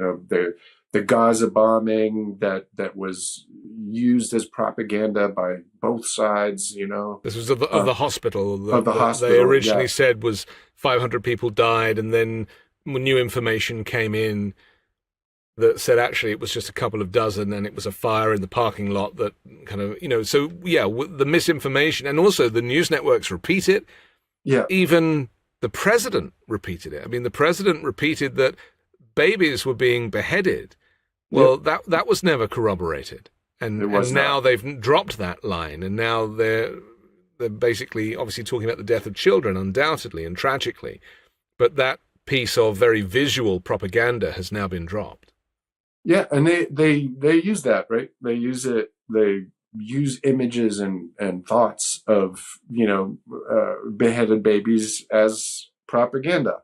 the Gaza bombing that was used as propaganda by both sides, This was of the hospital. Of the hospital. They originally said was 500 people died, and then when new information came in that said actually it was just a couple of dozen, and it was a fire in the parking lot that kind of, the misinformation, and also the news networks repeat it. Yeah. Even the president repeated it. I mean, the president repeated that babies were being beheaded. Well, that was never corroborated. And now they've dropped that line, and now they're basically obviously talking about the death of children, undoubtedly and tragically. But that piece of very visual propaganda has now been dropped. Yeah, and they use that, right? They use it. They use images and thoughts of beheaded babies as propaganda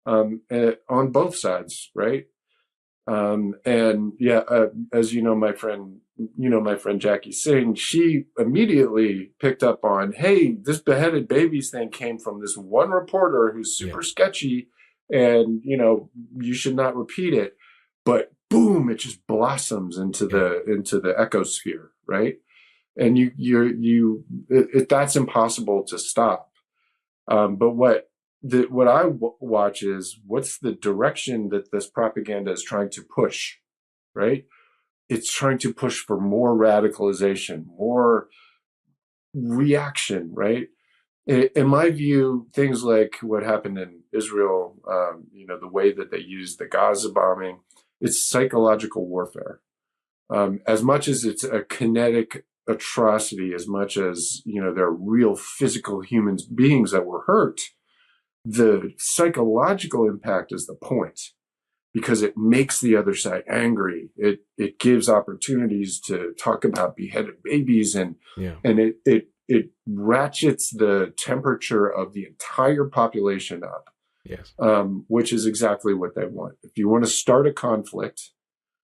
on both sides, right? As my friend Jackie Singh, she immediately picked up on, hey, this beheaded babies thing came from this one reporter who's super sketchy, and you should not repeat it. But boom, it just blossoms into the ecosphere, right? And that's impossible to stop. But what I watch is what's the direction that this propaganda is trying to push, right? It's trying to push for more radicalization, more reaction, right? In my view, things like what happened in Israel, the way that they used the Gaza bombing, it's psychological warfare. As much as it's a kinetic atrocity, as much as, there are real physical human beings that were hurt, the psychological impact is the point, because it makes the other side angry. It gives opportunities to talk about beheaded babies, and it ratchets the temperature of the entire population up. Yes. Which is exactly what they want. If you want to start a conflict,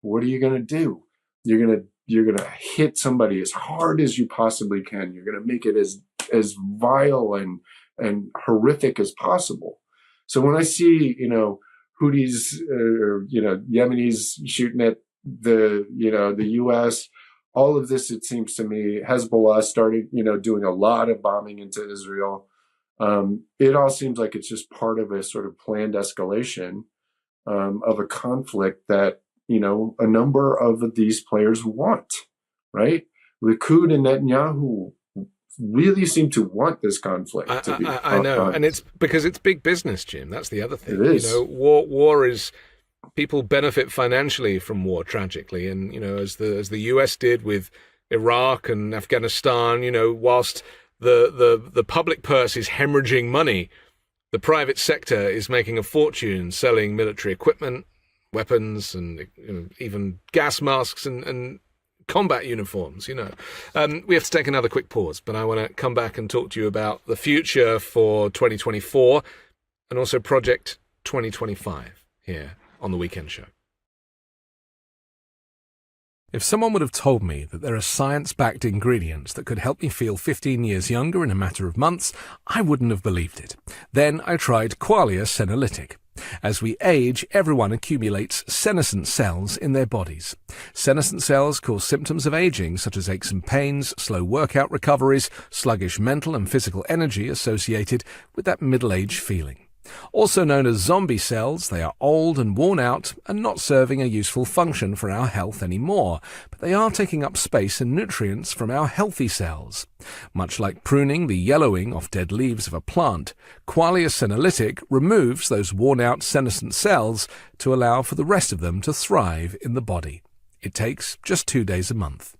what are you going to do? You're going to hit somebody as hard as you possibly can. You're going to make it as vile and horrific as possible. So when I see, Houthis, Yemenis shooting at the U.S., all of this, it seems to me, Hezbollah started, doing a lot of bombing into Israel. It all seems like it's just part of a sort of planned escalation of a conflict that, a number of these players want, right? Likud and Netanyahu really seem to want this conflict. I know, and it's because it's big business, Jim. That's the other thing. It is. War is, people benefit financially from war, tragically, and as the US did with Iraq and Afghanistan, whilst the public purse is hemorrhaging money, the private sector is making a fortune selling military equipment, weapons, and even gas masks and combat uniforms. We have to take another quick pause, but I want to come back and talk to you about the future for 2024 and also Project 2025 here on the Weekend Show. If someone would have told me that there are science-backed ingredients that could help me feel 15 years younger in a matter of months, I wouldn't have believed it. Then I tried Qualia Senolytic. As we age, everyone accumulates senescent cells in their bodies. Senescent cells cause symptoms of aging, such as aches and pains, slow workout recoveries, sluggish mental and physical energy associated with that middle-age feeling. Also known as zombie cells, they are old and worn out and not serving a useful function for our health anymore, but they are taking up space and nutrients from our healthy cells. Much like pruning the yellowing off dead leaves of a plant, Qualia Senolytic removes those worn-out senescent cells to allow for the rest of them to thrive in the body. It takes just 2 days a month.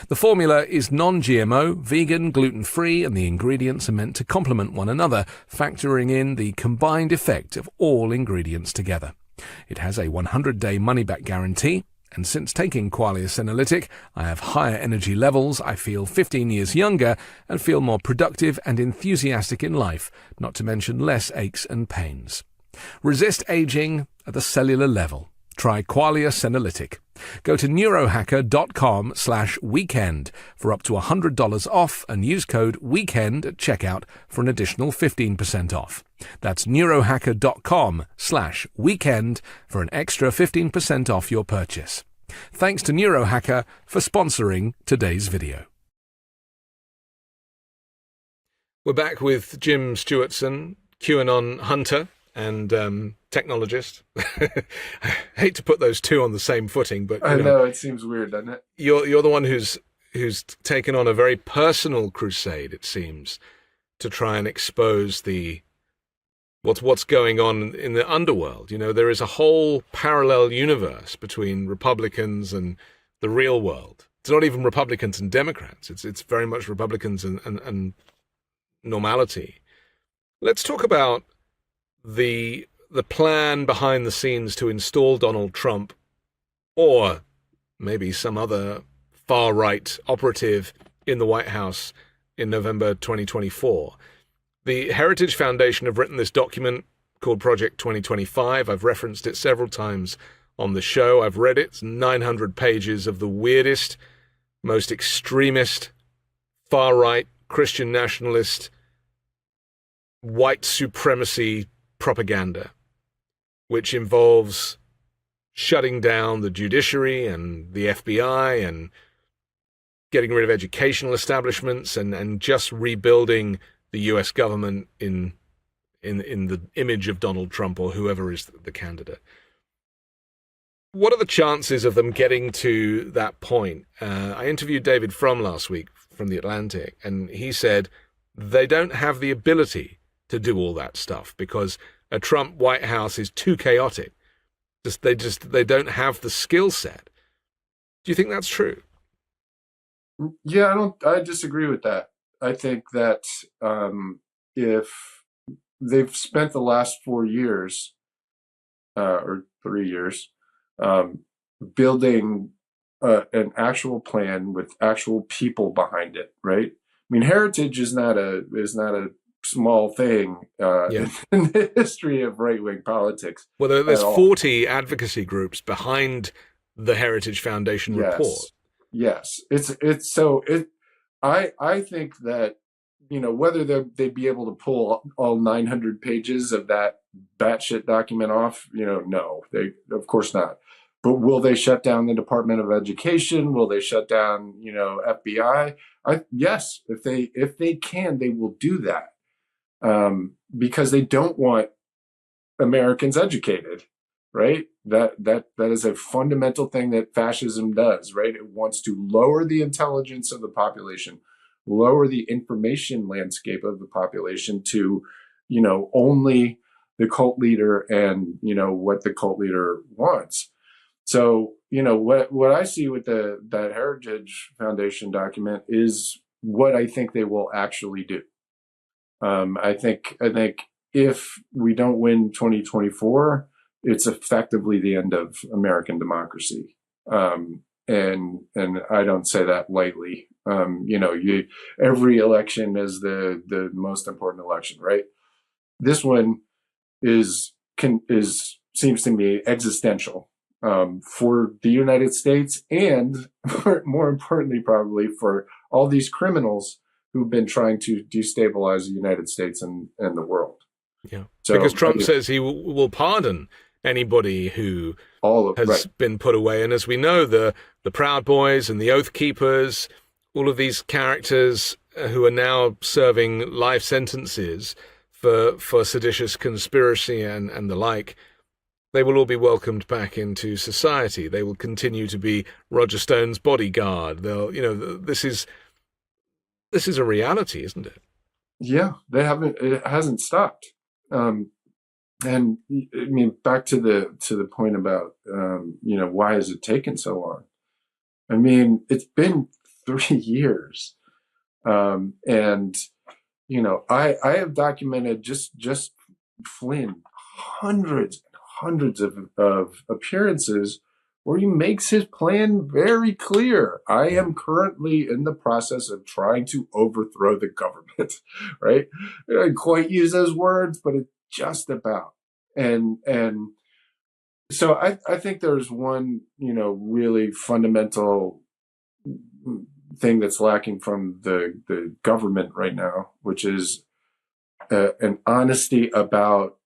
The formula is non-GMO, vegan, gluten-free, and the ingredients are meant to complement one another, factoring in the combined effect of all ingredients together. It has a 100-day money-back guarantee, and since taking Qualia Senolytic, I have higher energy levels, I feel 15 years younger, and feel more productive and enthusiastic in life, not to mention less aches and pains. Resist aging at the cellular level. Try Qualia Senolytic. Go to neurohacker.com/weekend for up to $100 off and use code WEEKEND at checkout for an additional 15% off. That's neurohacker.com/weekend for an extra 15% off your purchase. Thanks to Neurohacker for sponsoring today's video. We're back with Jim Stewartson, QAnon hunter and technologist. I hate to put those two on the same footing, but I know it seems weird, doesn't it? You're the one who's taken on a very personal crusade, it seems, to try and expose what's going on in the underworld. There is a whole parallel universe between Republicans and the real world. It's not even Republicans and Democrats. It's very much Republicans and normality. Let's talk about the plan behind the scenes to install Donald Trump, or maybe some other far-right operative in the White House in November 2024. The Heritage Foundation have written this document called Project 2025. I've referenced it several times on the show. I've read it. It's 900 pages of the weirdest, most extremist, far-right, Christian nationalist, white supremacy propaganda, which involves shutting down the judiciary and the FBI and getting rid of educational establishments and just rebuilding the US government in the image of Donald Trump or whoever is the candidate. What are the chances of them getting to that point? I interviewed David Frum last week from The Atlantic, and he said they don't have the ability to do all that stuff because a Trump White House is too chaotic. They don't have the skill set. Do you think that's true? Yeah, I disagree with that. I think that if they've spent the last 4 years or 3 years building an actual plan with actual people behind it, right? I mean, heritage is not a small thing in the history of right-wing politics. Well, there's 40 advocacy groups behind the Heritage Foundation report. Yes, I think that, whether they'd be able to pull all 900 pages of that batshit document off, no, they of course not. But will they shut down the Department of Education? Will they shut down, FBI? Yes, if they can, they will do that, because they don't want Americans educated, right? That is a fundamental thing that fascism does, right? It wants to lower the intelligence of the population, lower the information landscape of the population to, only the cult leader and, what the cult leader wants. So, what I see with that Heritage Foundation document is what I think they will actually do. I think if we don't win 2024, it's effectively the end of American democracy. And I don't say that lightly. Every election is the most important election, right? This one seems to me existential, for the United States, and more importantly, probably for all these criminals who've been trying to destabilize the United States and the world. Yeah, so, because Trump says he will pardon anybody who has been put away. And as we know, the Proud Boys and the Oath Keepers, all of these characters who are now serving life sentences for seditious conspiracy and the like, they will all be welcomed back into society. They will continue to be Roger Stone's bodyguard. They'll, this is a reality, isn't it? Yeah, it hasn't stopped. And I mean, back to the point about, why has it taken so long? I mean, it's been 3 years. And, I have documented just Flynn, hundreds of appearances where he makes his plan very clear. I am currently in the process of trying to overthrow the government, right? I don't quite use those words, but it's just about. And so I think there's one, really fundamental thing that's lacking from the government right now, which is an honesty about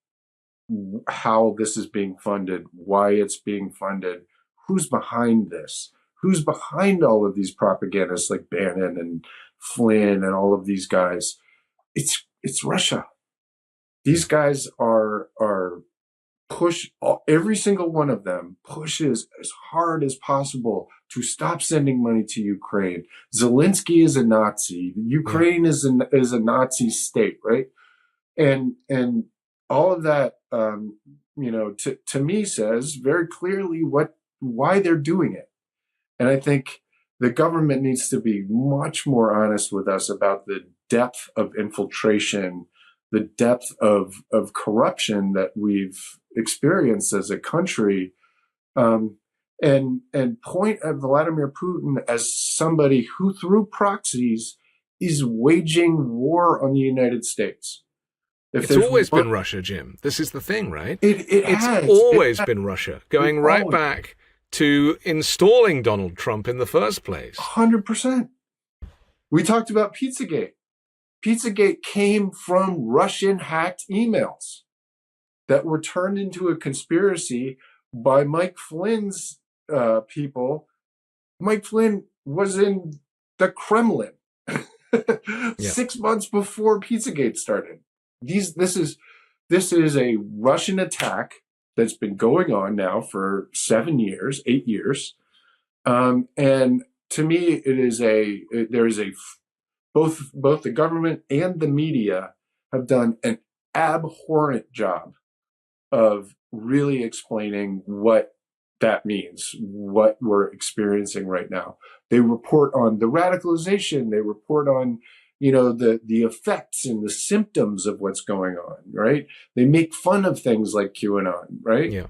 how this is being funded, why it's being funded, who's behind this, who's behind all of these propagandists like Bannon and Flynn and all of these guys. It's Russia. These guys are every single one of them pushes as hard as possible to stop sending money to Ukraine. Zelensky is a Nazi. Ukraine is a Nazi state, right? And all of that, to me says very clearly why they're doing it. And I think the government needs to be much more honest with us about the depth of infiltration, the depth of corruption that we've experienced as a country, and point at Vladimir Putin as somebody who, through proxies, is waging war on the United States. It's always been Russia, Jim. This is the thing, right? It's always been Russia, going right back to installing Donald Trump in the first place. 100%. We talked about Pizzagate. Pizzagate came from Russian-hacked emails that were turned into a conspiracy by Mike Flynn's people. Mike Flynn was in the Kremlin 6 months before Pizzagate started. This is a Russian attack that's been going on now for 8 years. And to me, both the government and the media have done an abhorrent job of really explaining what that means, what we're experiencing right now. They report on the radicalization. They report on, the effects and the symptoms of what's going on, right? They make fun of things like QAnon, right? Yeah.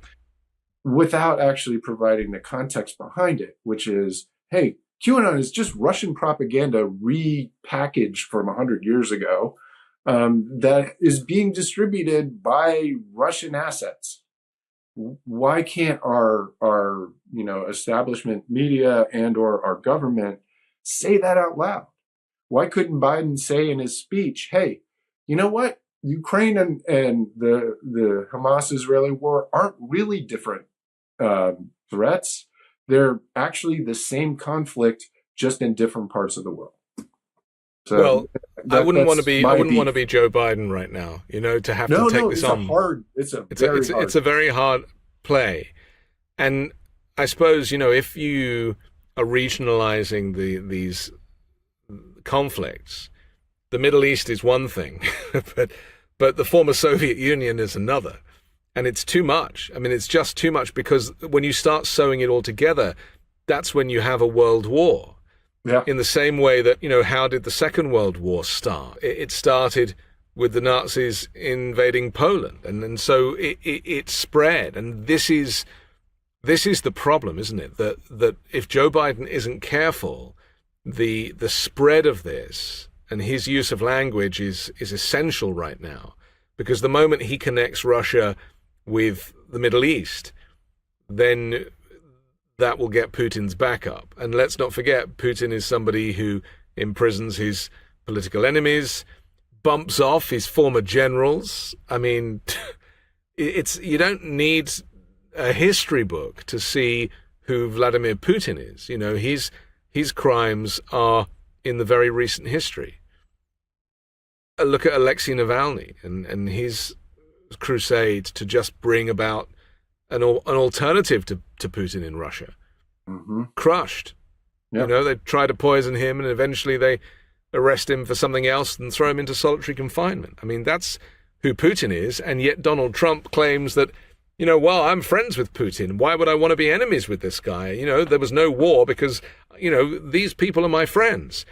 Without actually providing the context behind it, which is, hey, QAnon is just Russian propaganda repackaged from 100 years ago that is being distributed by Russian assets. Why can't our establishment media and or our government say that out loud? Why couldn't Biden say in his speech, hey, you know what? Ukraine and the Hamas-Israeli war aren't really different threats. They're actually the same conflict, just in different parts of the world. So well, I wouldn't want to be Joe Biden right now, to have to take this on. It's a very hard play. And I suppose, if you are regionalizing these conflicts, the Middle East is one thing, but the former Soviet Union is another. And it's too much. I mean, it's just too much, because when you start sewing it all together, that's when you have a world war. Yeah. In the same way that, how did the Second World War start? It started with the Nazis invading Poland. And so it spread. And this is the problem, isn't it? That if Joe Biden isn't careful, the spread of this and his use of language is essential right now. Because the moment he connects Russia with the Middle East, then that will get Putin's back up. And let's not forget, Putin is somebody who imprisons his political enemies, bumps off his former generals. I mean, you don't need a history book to see who Vladimir Putin is. His crimes are in the very recent history. Look at Alexei Navalny and his crusade to just bring about an alternative to Putin in Russia. Mm-hmm. Crushed. Yep. They try to poison him, and eventually they arrest him for something else and throw him into solitary confinement. I mean, that's who Putin is, and yet Donald Trump claims that, well, I'm friends with Putin. Why would I want to be enemies with this guy? There was no war because, these people are my friends.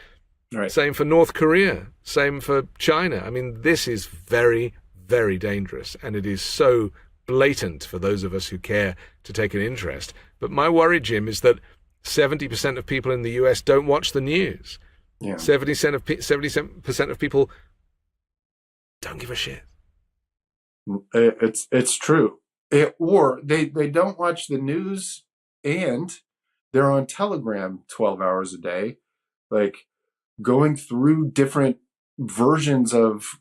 Right. Same for North Korea. Same for China. I mean, this is very, very dangerous, and it is so blatant for those of us who care to take an interest. But my worry, Jim, is that 70% of people in the US don't watch the news. Yeah. 77% of people don't give a shit. It's true. Or they don't watch the news, and they're on Telegram 12 hours a day, like going through different versions of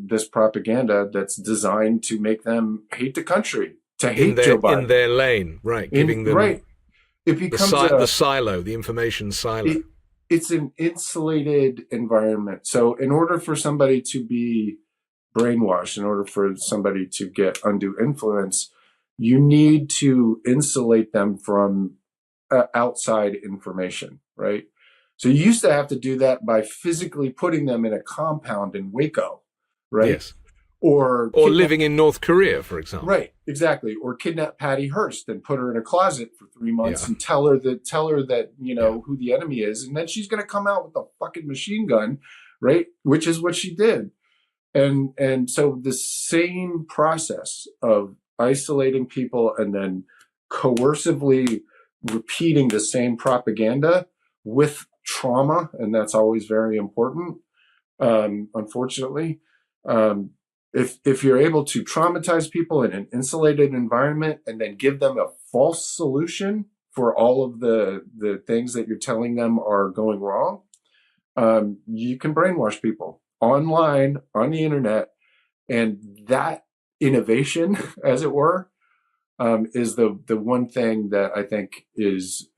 this propaganda that's designed to make them hate the country, to hate Joe Biden. In their lane, right. Giving them right. It becomes the silo, the information silo. It's an insulated environment. So in order for somebody to be brainwashed, in order for somebody to get undue influence, you need to insulate them from outside information, right? So you used to have to do that by physically putting them in a compound in Waco, right? Yes. Or living in North Korea, for example. Right, exactly. Or kidnap Patty Hearst and put her in a closet for 3 months and tell her that who the enemy is, and then she's going to come out with a fucking machine gun, right? Which is what she did. And so the same process of isolating people and then coercively repeating the same propaganda with trauma, and that's always very important, unfortunately. If you're able to traumatize people in an insulated environment and then give them a false solution for all of the things that you're telling them are going wrong, you can brainwash people online, on the internet. And that innovation, as it were, is the one thing that I think is,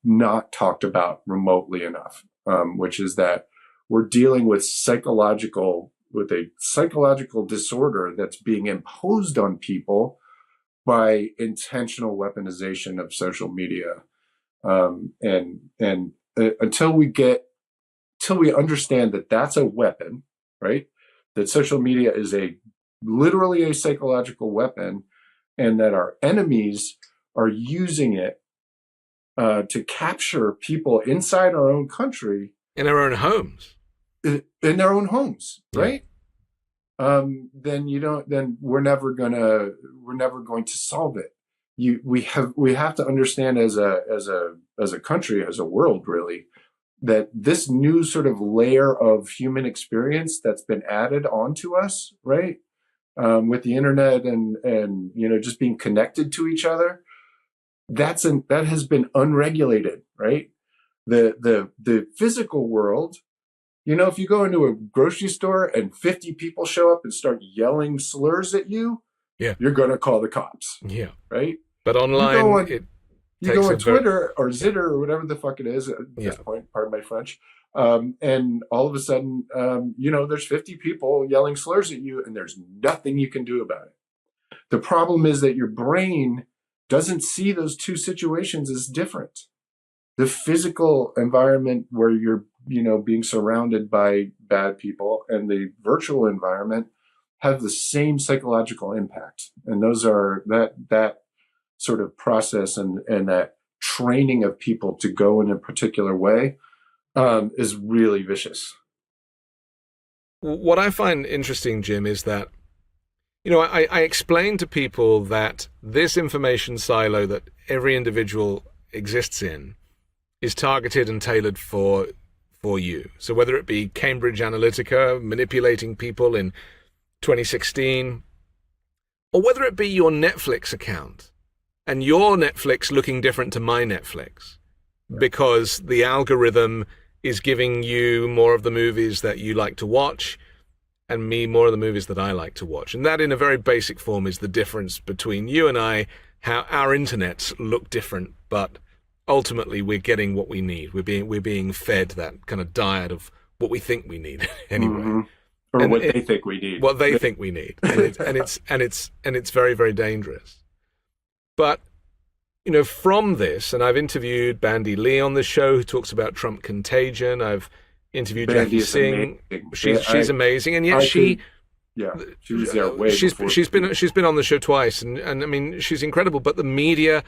not talked about remotely enough, which is that we're dealing with a psychological disorder that's being imposed on people by intentional weaponization of social media. Until we understand that that's a weapon, right? That social media is literally a psychological weapon, and that our enemies are using it to capture people inside our own country in our own homes, right? Then we're never going to solve it. We have to understand as a country, as a world, really, that this new sort of layer of human experience that's been added onto us, right? With the internet and just being connected to each other, that has been unregulated, right? The physical world, if you go into a grocery store and 50 people show up and start yelling slurs at you, you're going to call the cops. Yeah. Right? But online, you go on Twitter or Zitter or whatever the fuck it is at this point, pardon my French, and all of a sudden, there's 50 people yelling slurs at you and there's nothing you can do about it. The problem is that your brain doesn't see those two situations as different. The physical environment where you're, being surrounded by bad people and the virtual environment have the same psychological impact. And those are that sort of process and that training of people to go in a particular way is really vicious. What I find interesting, Jim, is that, I explain to people that this information silo that every individual exists in is targeted and tailored for you. So whether it be Cambridge Analytica manipulating people in 2016, or whether it be your Netflix account and your Netflix looking different to my Netflix because the algorithm is giving you more of the movies that you like to watch and me more of the movies that I like to watch. And that in a very basic form is the difference between you and I, how our internets look different, but ultimately we're getting what we need. We're being fed that kind of diet of what we think we need anyway. Mm-hmm. Or and what they think we need. What they think we need. And it's very, very dangerous. But, from this, and I've interviewed Bandy Lee on the show who talks about Trump contagion. I've interviewed Jackie Singh. She's amazing. And yet she was there way before. She's been on the show twice and I mean she's incredible, but the media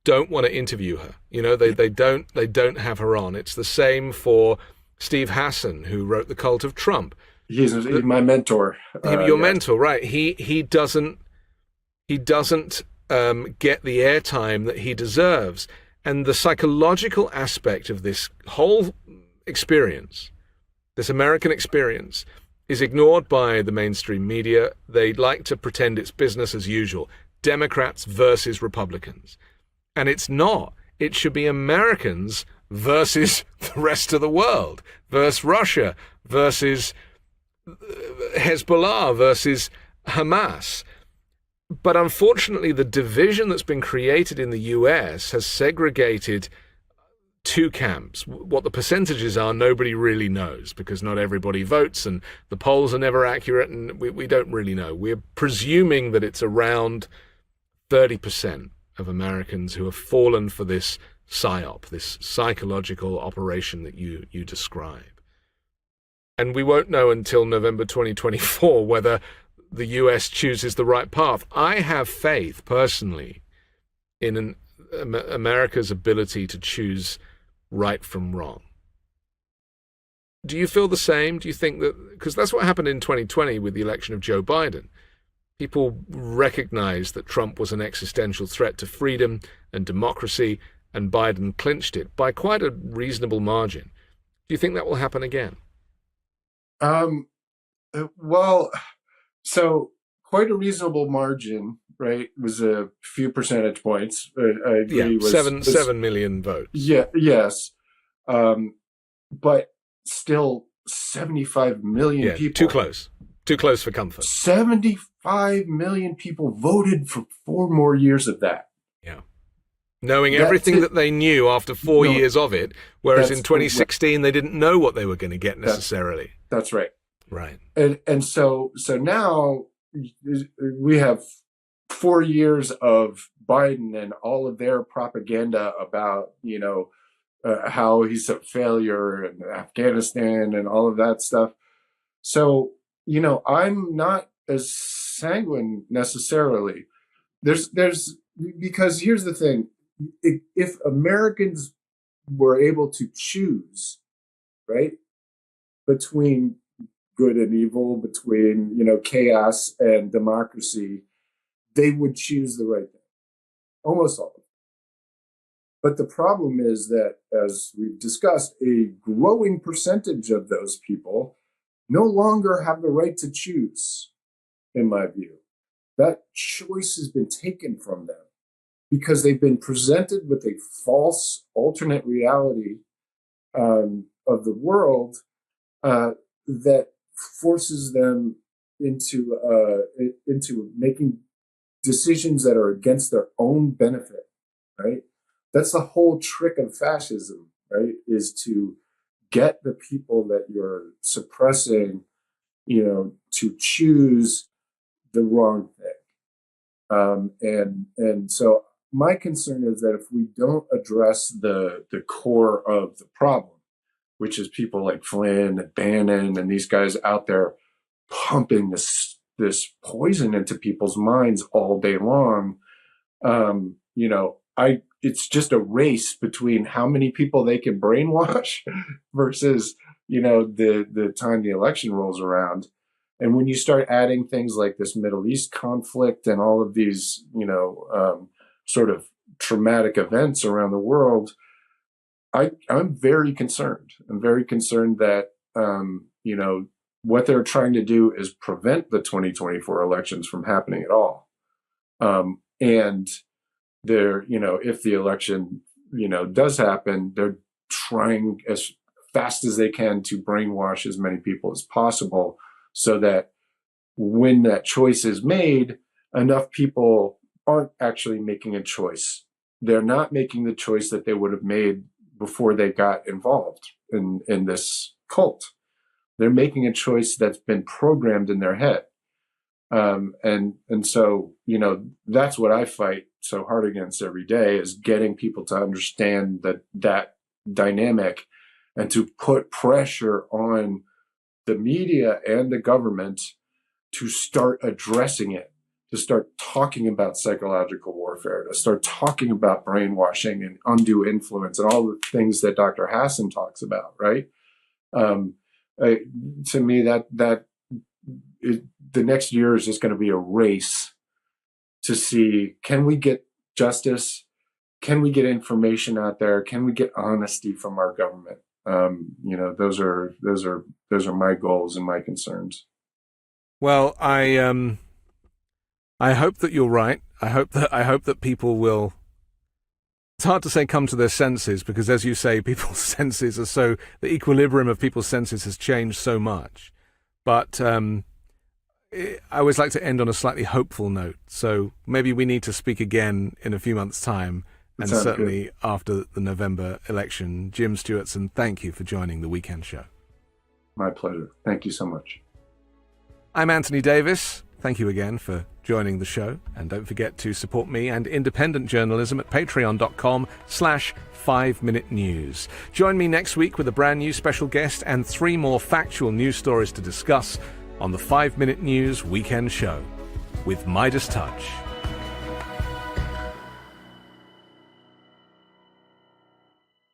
don't want to interview her. They don't have her on. It's the same for Steve Hassan, who wrote The Cult of Trump. He's my mentor. Your mentor, right? He doesn't get the airtime that he deserves, and the psychological aspect of this whole experience, this American experience, is ignored by the mainstream media. They like to pretend it's business as usual. Democrats versus Republicans. And it's not. It should be Americans versus the rest of the world, versus Russia, versus Hezbollah, versus Hamas. But unfortunately, the division that's been created in the US has segregated two camps. What the percentages are, nobody really knows because not everybody votes and the polls are never accurate and we don't really know. We're presuming that it's around 30% of Americans who have fallen for this psyop, this psychological operation that you describe. And we won't know until November 2024 whether the US chooses the right path. I have faith, personally, in America's ability to choose right from wrong. Do you feel the same? Do you think that, because that's what happened in 2020 with the election of Joe Biden. People recognized that Trump was an existential threat to freedom and democracy, and Biden clinched it by quite a reasonable margin. Do you think that will happen again? Well, so quite a reasonable margin, right? It was a few percentage points. I agree. Yeah, 7 million votes. Yeah, yes. But still 75 million people. Too close. Too close for comfort. 75 million people voted for 4 more years of that. Yeah. Knowing everything that they knew after 4 years of it, whereas in 2016 they didn't know what they were going to get necessarily. That's right. Right. And so now we have 4 years of Biden and all of their propaganda about, how he's a failure in Afghanistan and all of that stuff. So, I'm not as sanguine necessarily. There's because here's the thing. if Americans were able to choose, right, between good and evil, between, chaos and democracy, they would choose the right thing. Almost all of them. But the problem is that, as we've discussed, a growing percentage of those people no longer have the right to choose, in my view. That choice has been taken from them because they've been presented with a false alternate reality of the world that forces them into making decisions that are against their own benefit, right? That's the whole trick of fascism, right? Is to get the people that you're suppressing, to choose the wrong thing. And so my concern is that if we don't address the core of the problem, which is people like Flynn and Bannon and these guys out there pumping this poison into people's minds all day long, it's just a race between how many people they can brainwash versus, the time the election rolls around. And when you start adding things like this Middle East conflict and all of these, sort of traumatic events around the world, I'm very concerned. I'm very concerned that, what they're trying to do is prevent the 2024 elections from happening at all. And they're, if the election, does happen, they're trying as fast as they can to brainwash as many people as possible so that when that choice is made, enough people aren't actually making a choice. They're not making the choice that they would have made before they got involved in this cult. They're making a choice that's been programmed in their head. And so, that's what I fight so hard against every day, is getting people to understand that dynamic and to put pressure on the media and the government to start addressing it, to start talking about psychological warfare, to start talking about brainwashing and undue influence and all the things that Dr. Hassan talks about, right? To me, the next year is just going to be a race to see, can we get justice? Can we get information out there? Can we get honesty from our government? Those are my goals and my concerns. Well, I hope that you're right. I hope that people will. It's hard to say come to their senses, because, as you say, people's senses are the equilibrium of people's senses has changed so much. But I always like to end on a slightly hopeful note. So maybe we need to speak again in a few months' time, and certainly good. After the November election. Jim Stewartson, thank you for joining the Weekend Show. My pleasure. Thank you so much. I'm Anthony Davis. Thank you again for joining the show. And don't forget to support me and independent journalism at patreon.com/5Minute News. Join me next week with a brand new special guest and 3 more factual news stories to discuss on the 5 Minute News Weekend Show with Midas Touch.